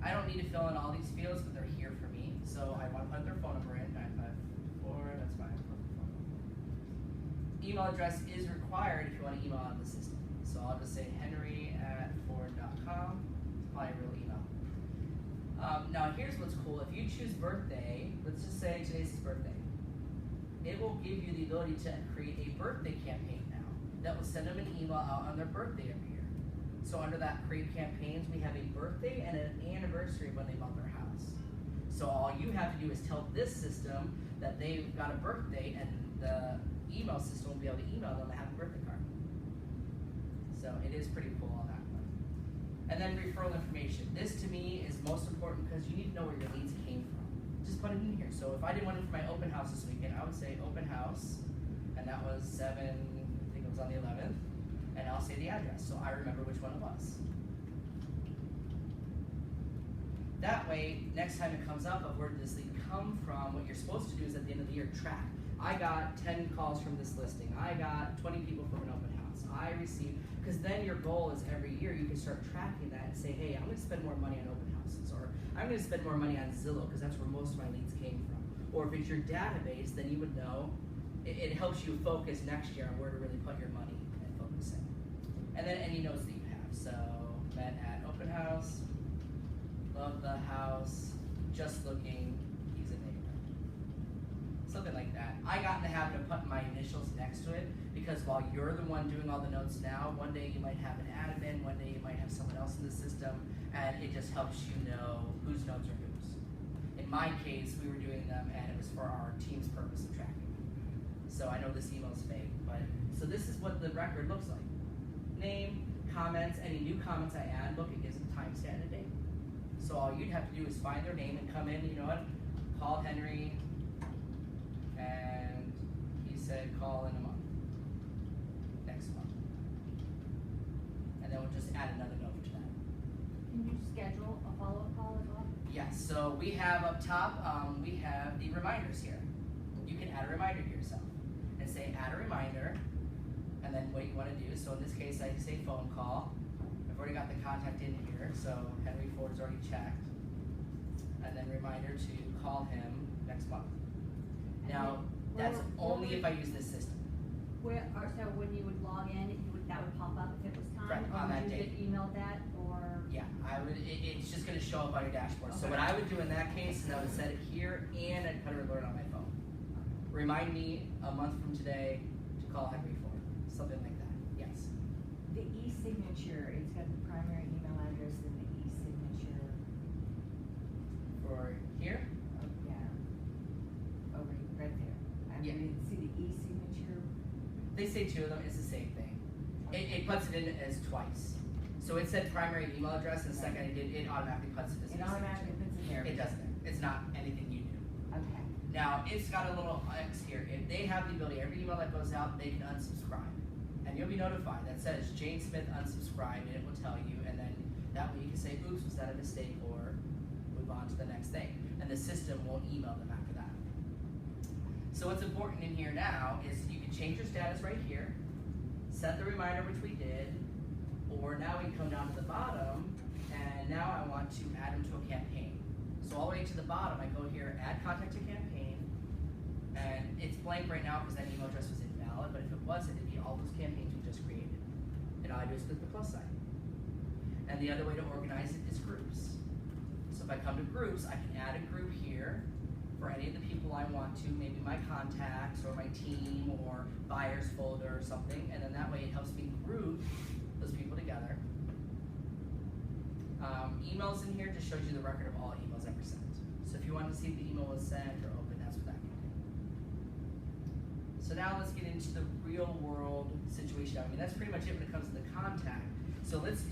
I don't need to fill in all these fields, but they're here for me. So I want to put their phone number in, 954, that's fine. Email address is required if you want to email out of the system. So I'll just say henry@ford.com. It's probably a real email. Now here's what's cool. If you choose birthday, let's just say today's his birthday. It will give you the ability to create a birthday campaign now that will send them an email out on their birthday every year. So under that create campaigns, we have a birthday and an anniversary when they bought their house. So all you have to do is tell this system that they've got a birthday, and the email system will be able to email them a happy birthday card. So it is pretty cool on that one. And then referral information. This to me is most important because you need to know where your leads came from. Just put it in here. So if I did one for my open house this weekend, I would say open house, and that was 7, I think it was on the 11th, and I'll say the address so I remember which one it was. That way, next time it comes up of where did this lead come from, what you're supposed to do is at the end of the year track. I got 10 calls from this listing. I got 20 people from an open house. I received, because then your goal is every year you can start tracking that and say, hey, I'm going to spend more money on open houses, or I'm going to spend more money on Zillow because that's where most of my leads came from. Or if it's your database, then you would know. It helps you focus next year on where to really put your money and focus in. And then any notes that you have. So met at open house, love the house, just looking, he's a neighbor. Something like that. I got in the habit of putting my initials next to it because while you're the one doing all the notes now, one day you might have an admin, one day you might have someone else in the system, and it just helps you know whose notes are whose. In my case, we were doing them and it was for our team's purpose of tracking. So I know this email's fake, but so this is what the record looks like. Name, comments, any new comments I add, look, it gives them timestamp and date. So all you'd have to do is find their name and come in, you know what, call Henry, and he said call in a month, next month. And then we'll just add another note to that. Can you schedule a follow-up call as well? Yes, so we have up top, we have the reminders here. You can add a reminder. reminder to yourself and say add a reminder, and then what you want to do. So in this case, I say phone call. I've already got the contact in here, so Henry Ford's already checked. And then reminder to call him next month. Now, that's only if I use this system. So when you would log in, that would pop up if it was time? Correct, on or that would you date. get emailed that, or? Yeah, I would. It's just going to show up on your dashboard. So Okay. what I would do in that case is I would set it here, and I'd put a alert on my phone. Remind me a month from today to call Henry Ford, something like that. Yes. The e-signature, it's got the primary email address and the e-signature. For here, Oh, yeah. Over right there. I Yeah. didn't see the e-signature. they say two of them. It's the same thing. It puts it in as twice. So it said primary email address, and the second it automatically puts it as It e-signature. automatically puts it there. It doesn't. It's not anything you do. Okay. Now, it's got a little X here. If they have the ability, every email that goes out, they can unsubscribe. And you'll be notified. That says Jane Smith unsubscribed, and it will tell you. And then that way you can say, oops, was that a mistake? Or move on to the next thing. And the system will email them after that. So what's important in here now is you can change your status right here, set the reminder, which we did, or now we can come down to the bottom, and now I want to add them to a campaign. So all the way to the bottom, I go here, add contact to campaign, and it's blank right now because that email address was invalid, but if it wasn't, it'd be all those campaigns we just created. And all I do is click the plus sign. And the other way to organize it is groups. So if I come to groups, I can add a group here for any of the people I want to, maybe my contacts or my team or buyers folder or something, and then that way it helps me group those people together. Emails in here just shows you the record of all emails ever sent. So if you want to see if the email was sent or open, that's what that can do. So now let's get into the real world situation. I mean, that's pretty much it when it comes to the contact. So let's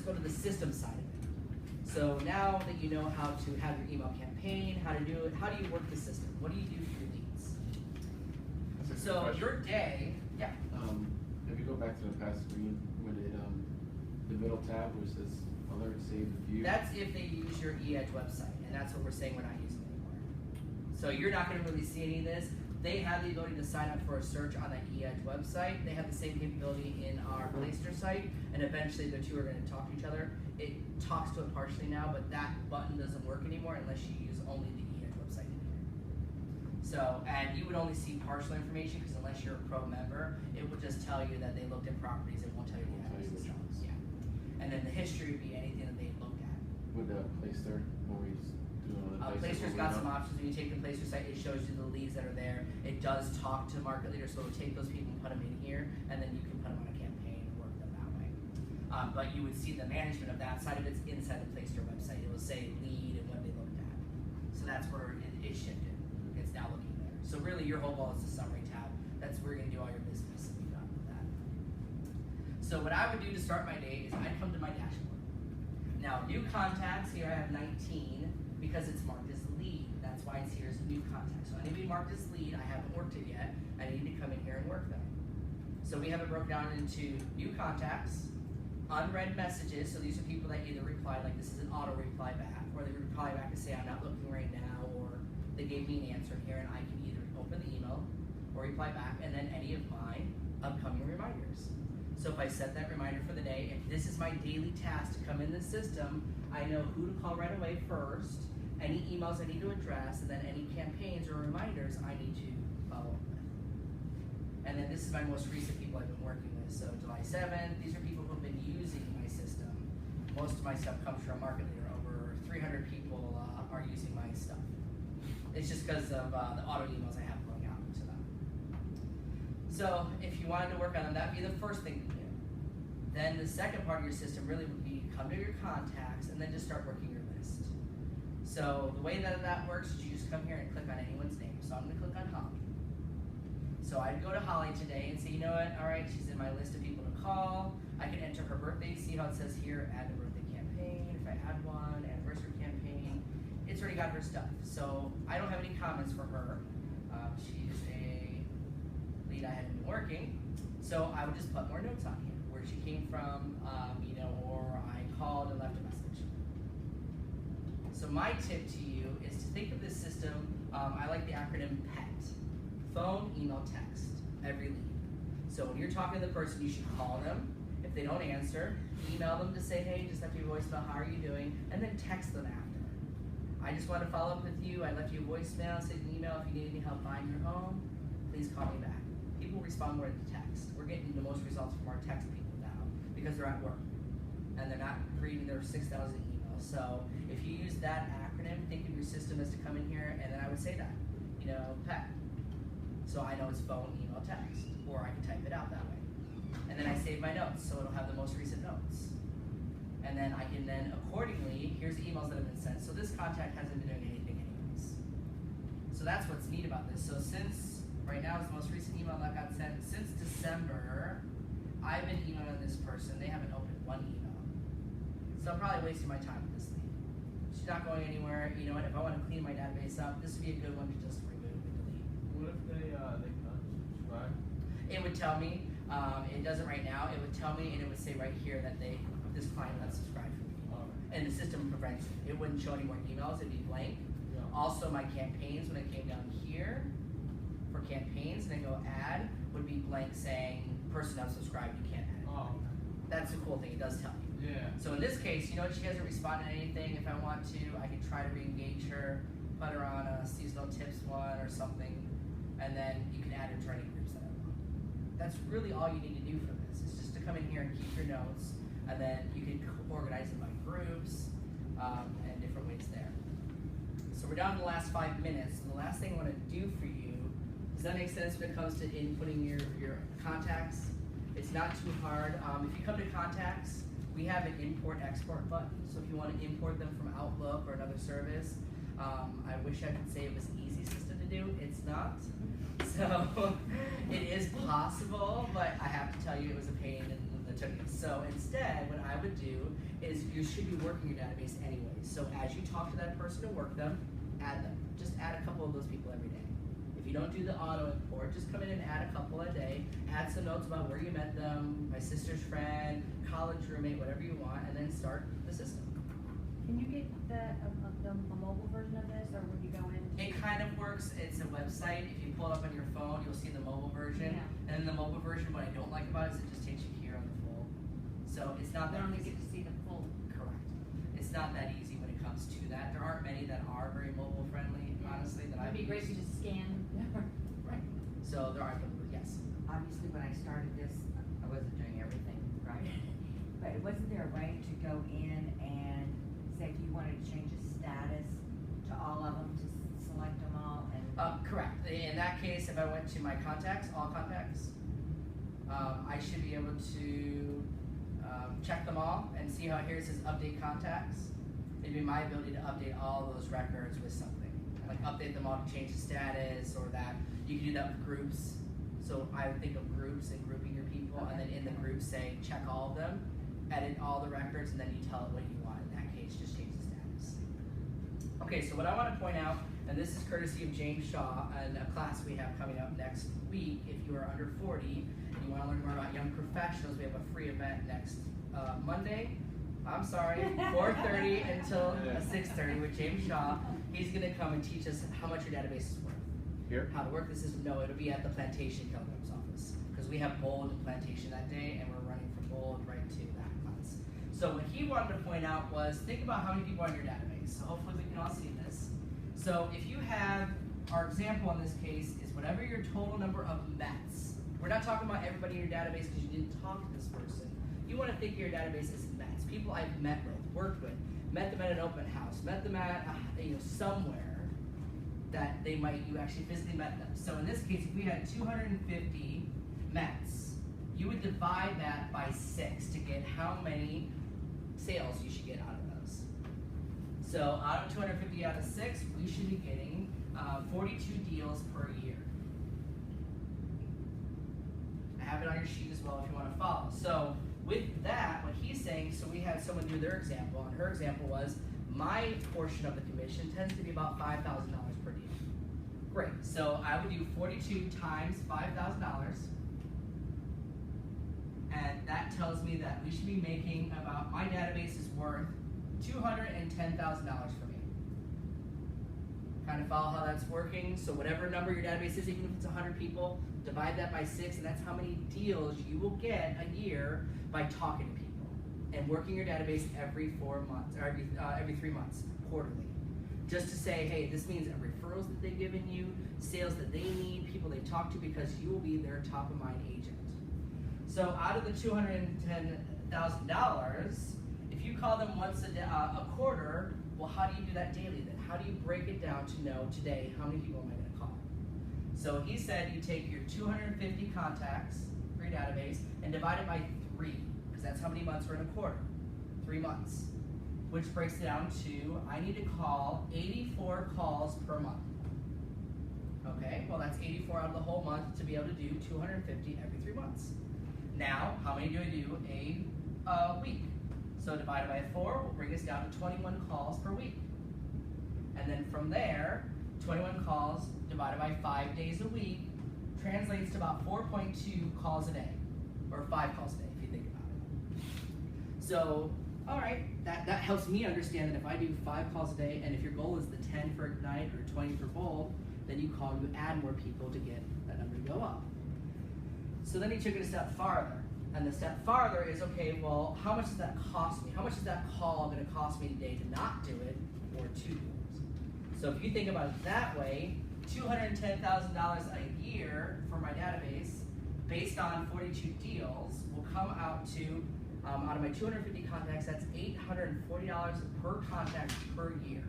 go to the system side of it. So now that you know how to have your email campaign, how to do it, how do you work the system? What do you do for your leads? That's a good So question. your day, yeah. If you go back to the past screen, when it, the middle tab where it says alert, save, and view. That's if they use your eEdge website, and that's what we're saying we're not using anymore. So you're not going to really see any of this. They have the ability to sign up for a search on that eEdge website. They have the same capability in our Prelisting site, and eventually the two are going to talk to each other. It talks to it partially now, but that button doesn't work anymore unless you use only the eEdge website in here. So, and you would only see partial information because unless you're a pro member, it will just tell you that they looked at properties. It won't tell you the Won't tell you address. which ones. Yeah. And then the history would be anything that they looked at. With the Placer, when we do on the Placer's got some options. When you take the Placer site, it shows you the leads that are there. It does talk to market leaders, so it'll take those people and put them in here, and then you can put them on a campaign and work them that way. But you would see the management of that side of it's inside the Placer website. It will say lead and what they looked at. So that's where it shifted. It's now looking there. So really, your whole wall is the summary tab. That's where you're going to do all your business and be done with that. So what I would do to start my day is I'd come to my dashboard. Now, new contacts, here I have 19 because it's marked as lead. That's why it's here as new contacts. So anybody marked as lead, I haven't worked it yet. I need to come in here and work them. So we have it broken down into new contacts, unread messages. So these are people that either replied, like this is an auto reply back, or they reply back and say I'm not looking right now, or they gave me an answer here and I can either open the email or reply back, and then any of my upcoming reminders. So if I set that reminder for the day, if this is my daily task to come in the system, I know who to call right away first, any emails I need to address, and then any campaigns or reminders I need to follow up with. And then this is my most recent people I've been working with. So July 7th, these are people who have been using my system. Most of my stuff comes from Market Leader. Over 300 people are using my stuff. It's just because of the auto emails I have going out to them. So if you wanted to work on them, that'd be the first thing to do. Then the second part of your system really would be come to your contacts and then just start working your list. So the way that works is you just come here and click on anyone's name. So I'm going to click on Holly. So I'd go to Holly today and say, you know what, all right, she's in my list of people to call. I can enter her birthday, see how it says here, add the birthday campaign. If I add one, anniversary campaign, it's already got her stuff. So I don't have any comments for her. She's a lead I hadn't been working. So I would just put more notes on here, where she came from, or I called and left a message. So my tip to you is to think of this system, I like the acronym PET. phone, email, text, every lead. So when you're talking to the person, you should call them. If they don't answer, email them to say, hey, just left you a voicemail, how are you doing? And then text them after. I just want to follow up with you. I left you a voicemail, send an email. If you need any help buying your home, please call me back. People respond more to text. We're getting the most results from our text people now because they're at work and they're not reading their 6,000 emails. So if you use that acronym, think of your system as to come in here, and then I would say that, PET. So I know it's phone, email, text, or I can type it out that way. And then I save my notes, so it'll have the most recent notes. And then I can then accordingly, here's the emails that have been sent. So this contact hasn't been doing anything anyways. So that's what's neat about this. So since, right now is the most recent email that got sent, since December, I've been emailing this person. They haven't opened one email. So I'm probably wasting my time with this thing. She's not going anywhere. You know what, if I want to clean my database up, this would be a good one to just remove and delete. What if they not subscribe? It would tell me, it doesn't right now, it would tell me and it would say right here that this client not subscribed for me. And the system prevents it. It wouldn't show any more emails, it'd be blank. Yeah. Also my campaigns, when it came down here, for campaigns, and then go add, would be blank saying, person not subscribed, you can't add. Oh, That's the cool thing, it does tell you. yeah. So in this case, she hasn't responded to anything. If I want to, I can try to re-engage her, put her on a seasonal tips one or something, and then you can add her to any groups that I want. That's really all you need to do for this. It's just to come in here and keep your notes, and then you can organize them by groups and different ways there. So we're down to the last 5 minutes. And the last thing I want to do for you, does that make sense when it comes to inputting your contacts? It's not too hard. If you come to contacts, we have an import-export button. So if you want to import them from Outlook or another service, I wish I could say it was an easy system to do. It's not. So it is possible, but I have to tell you it was a pain in the tuchus. So instead, what I would do is you should be working your database anyways. So as you talk to that person and work them, add them. Just add a couple of those people every day. If you don't do the auto import, just come in and add a couple a day. Add some notes about where you met them, my sister's friend, college roommate, whatever you want, and then start the system. Can you get a mobile version of this, or when you go in? It kind of works. It's a website. If you pull it up on your phone, you'll see the mobile version. Yeah. And the mobile version, what I don't like about it is it just takes you here on the full. So it's not You that only easy. get to see the full. Correct. It's not that easy when it comes to that. There aren't many that are very mobile friendly, honestly, that I've It'd be great to used. just scan. Right. So there are people, yes. Obviously, when I started this, I wasn't doing everything, right? But wasn't there a way to go in and say if you wanted to change a status to all of them, to select them all and? Correct. In that case, if I went to my contacts, all contacts, I should be able to check them all and see how here it says update contacts. It'd be my ability to update all those records with something. Like update them all to change the status or that. You can do that with groups. So I would think of groups and grouping your people, and then in the group say check all of them, edit all the records, and then you tell it what you want. In that case, just change the status. Okay, so what I want to point out, and this is courtesy of James Shaw and a class we have coming up next week. If you are under 40 and you want to learn more about young professionals, we have a free event next Monday. I'm sorry, 4:30 until 6:30 with James Shaw. He's going to come and teach us how much your database is worth. Here? How to work the system. No, it'll be at the Plantation Keller office because we have Bold and Plantation that day, and we're running from Bold right to that class. So what he wanted to point out was think about how many people are in your database. So hopefully we can all see this. So if you have, our example in this case is whatever your total number of METs. We're not talking about everybody in your database because you didn't talk to this person. You want to think of your database as METs, people I've met with, worked with, met them at an open house, met them at somewhere that you actually physically met them. So in this case, if we had 250 METs, you would divide that by 6 to get how many sales you should get out of those. So out of 250 out of 6, we should be getting 42 deals per year. I have it on your sheet as well if you want to follow. So with that, what he's saying, so we had someone do their example, and her example was, my portion of the commission tends to be about $5,000 per deal. Great, so I would do 42 times $5,000, and that tells me that we should be making about, my database is worth $210,000 for me. Kind of follow how that's working. So whatever number your database is, even if it's 100 people, divide that by 6, and that's how many deals you will get a year by talking to people and working your database every 4 months, or every 3 months, quarterly. Just to say, hey, this means referrals that they've given you, sales that they need, people they've talked to, because you will be their top of mind agent. So out of the $210,000, if you call them once a quarter, well, how do you do that daily then? How do you break it down to know today how many people am I going to call? So he said you take your 250 contacts for your database and divide it by 3, because that's how many months are in a quarter, 3 months, which breaks it down to I need to call 84 calls per month. Okay, well that's 84 out of the whole month to be able to do 250 every 3 months. Now, how many do I do a week? So divided by 4 will bring us down to 21 calls per week. And then from there, 21 calls divided by 5 days a week translates to about 4.2 calls a day, or 5 calls a day if you think about it. So, all right, that helps me understand that if I do 5 calls a day, and if your goal is the 10 for Ignite or 20 for Bold, then you add more people to get that number to go up. So then he took it a step farther. And the step farther is, okay, well, how much does that cost me? How much is that call going to cost me today to not do it or to do it? So if you think about it that way, $210,000 a year for my database, based on 42 deals, will come out to, out of my 250 contacts, that's $840 per contact per year.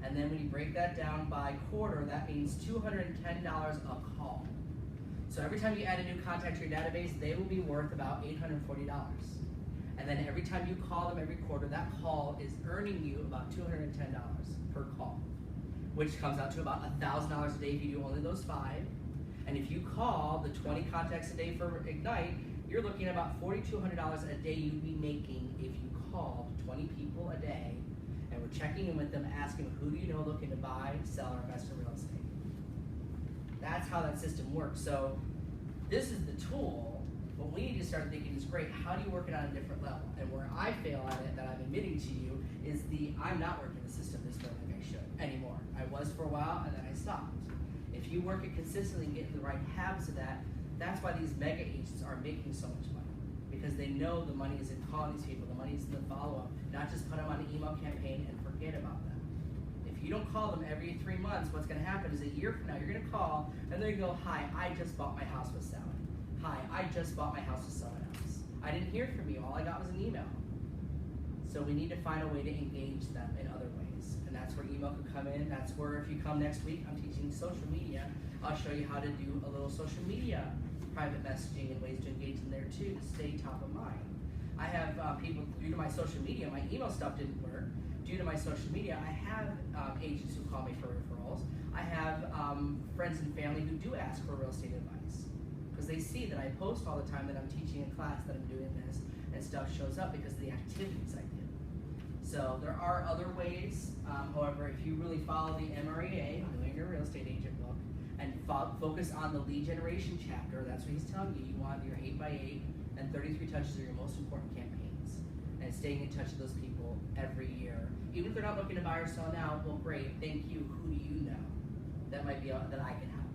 And then when you break that down by quarter, that means $210 a call. So every time you add a new contact to your database, they will be worth about $840. And then every time you call them every quarter, that call is earning you about $210 per call, which comes out to about $1,000 a day if you do only those 5. And if you call the 20 contacts a day for Ignite, you're looking at about $4,200 a day you'd be making if you called 20 people a day and we're checking in with them, asking them, who do you know looking to buy, sell, or invest in real estate? That's how that system works. So this is the tool. What we need to start thinking is, great, how do you work it on a different level? And where I fail at it, that I'm admitting to you, is I'm not working the system this way like I should anymore. I was for a while, and then I stopped. If you work it consistently and get in the right habits of that, that's why these mega agents are making so much money. Because they know the money is in calling these people, the money is in the follow-up, not just put them on an email campaign and forget about them. If you don't call them every 3 months, what's going to happen is a year from now, you're going to call, and they're going to go, hi, I just bought my house with selling. Hi, I just bought my house with someone else. I didn't hear from you. All I got was an email. So we need to find a way to engage them in other ways. And that's where email can come in. That's where, if you come next week, I'm teaching social media. I'll show you how to do a little social media private messaging and ways to engage in there too, to stay top of mind. I have people, due to my social media, my email stuff didn't work. Due to my social media, I have agents who call me for referrals. I have friends and family who do ask for real estate advice, because they see that I post all the time that I'm teaching in class, that I'm doing this, and stuff shows up because of the activities I do. So there are other ways. However, if you really follow the MREA, Knowing Your Real Estate Agent book, and focus on the lead generation chapter, that's what he's telling you. You want your 8x8 and 33 touches are your most important campaigns. And staying in touch with those people every year. Even if they're not looking to buy or sell now, well, great, thank you. Who do you know that might be that I can help?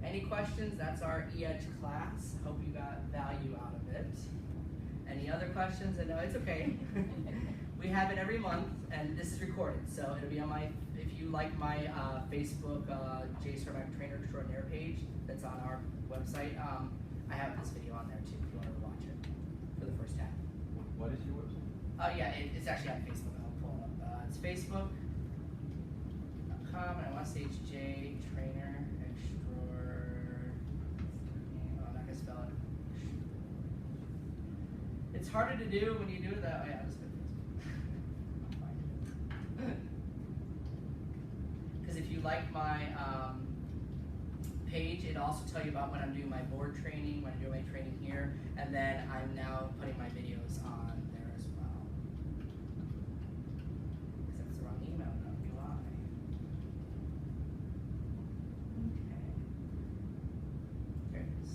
Any questions? That's our eEdge class. Hope you got value out of it. Any other questions? And no, it's okay. We have it every month, and this is recorded, so it'll be on my, if you like my Facebook Jay Cermak Trainer Extraordinaire page that's on our website, I have this video on there too if you want to watch it for the first half. What is your website? Yeah, it's actually on Facebook. I'll pull it up. It's facebook.com, and I want to say it's Jay Trainer Extraordinaire. Oh, I'm not going to spell it. It's harder to do when you do it that way. I'll just put Facebook. Because if you like my page, it also tell you about when I'm doing my board training, when I do my training here, and then I'm now putting my videos on there as well. Because that's the wrong email, not July. Okay. There it is.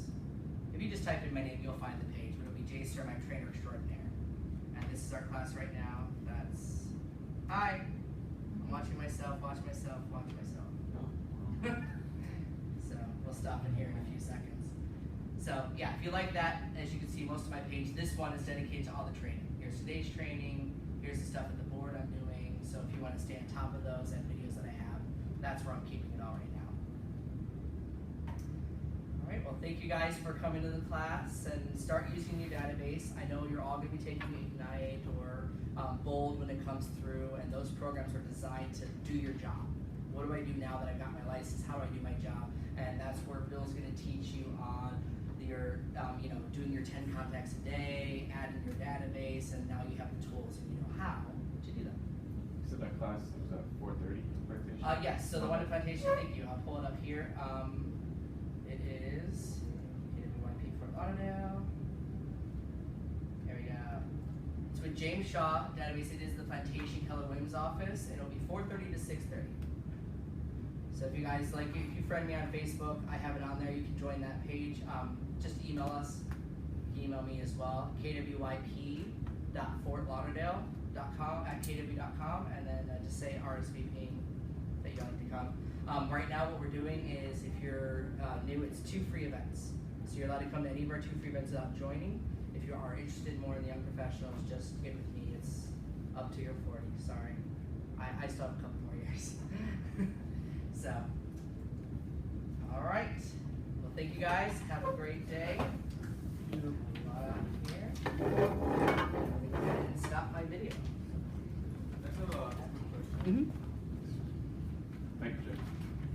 If you just type in my name, you'll find the page, but it'll be Jay Cermak Trainer Extraordinaire. And this is our class right now. That's, hi. watching myself. So we'll stop in here in a few seconds. So yeah, if you like that, as you can see, most of my page, this one is dedicated to all the training. Here's today's training. Here's the stuff at the board I'm doing. So if you want to stay on top of those and videos that I have, that's where I'm keeping it all right now. All right, well, thank you guys for coming to the class and start using your database. I know you're all going to be taking Ignite or Bold when it comes through, and those programs are designed to do your job. What do I do now that I've got my license? How do I do my job? And that's where Bill's going to teach you on your, doing your 10 contacts a day, adding your database, and now you have the tools and you know how to do them. So that class was at 4:30 Plantation? Yes, so the one at Plantation, thank you. I'll pull it up here. It is KWYP for Lauderdale. There we go. It's with James Shaw database. It is the Plantation Keller Williams office. It'll be 4:30 to 6:30. So if you guys like, if you friend me on Facebook, I have it on there. You can join that page. Just email us. You can email me as well. KWYP.fortlauderdale.com @kw.com, and then just say RSVPing that you'd like to come. Right now, what we're doing is, if you're new, it's 2 free events. So you're allowed to come to any of our 2 free events without joining. If you are interested more in the young professionals, just get with me. It's up to your 40. Sorry, I still have a couple more years. So, all right. Well, thank you guys. Have a great day. Here.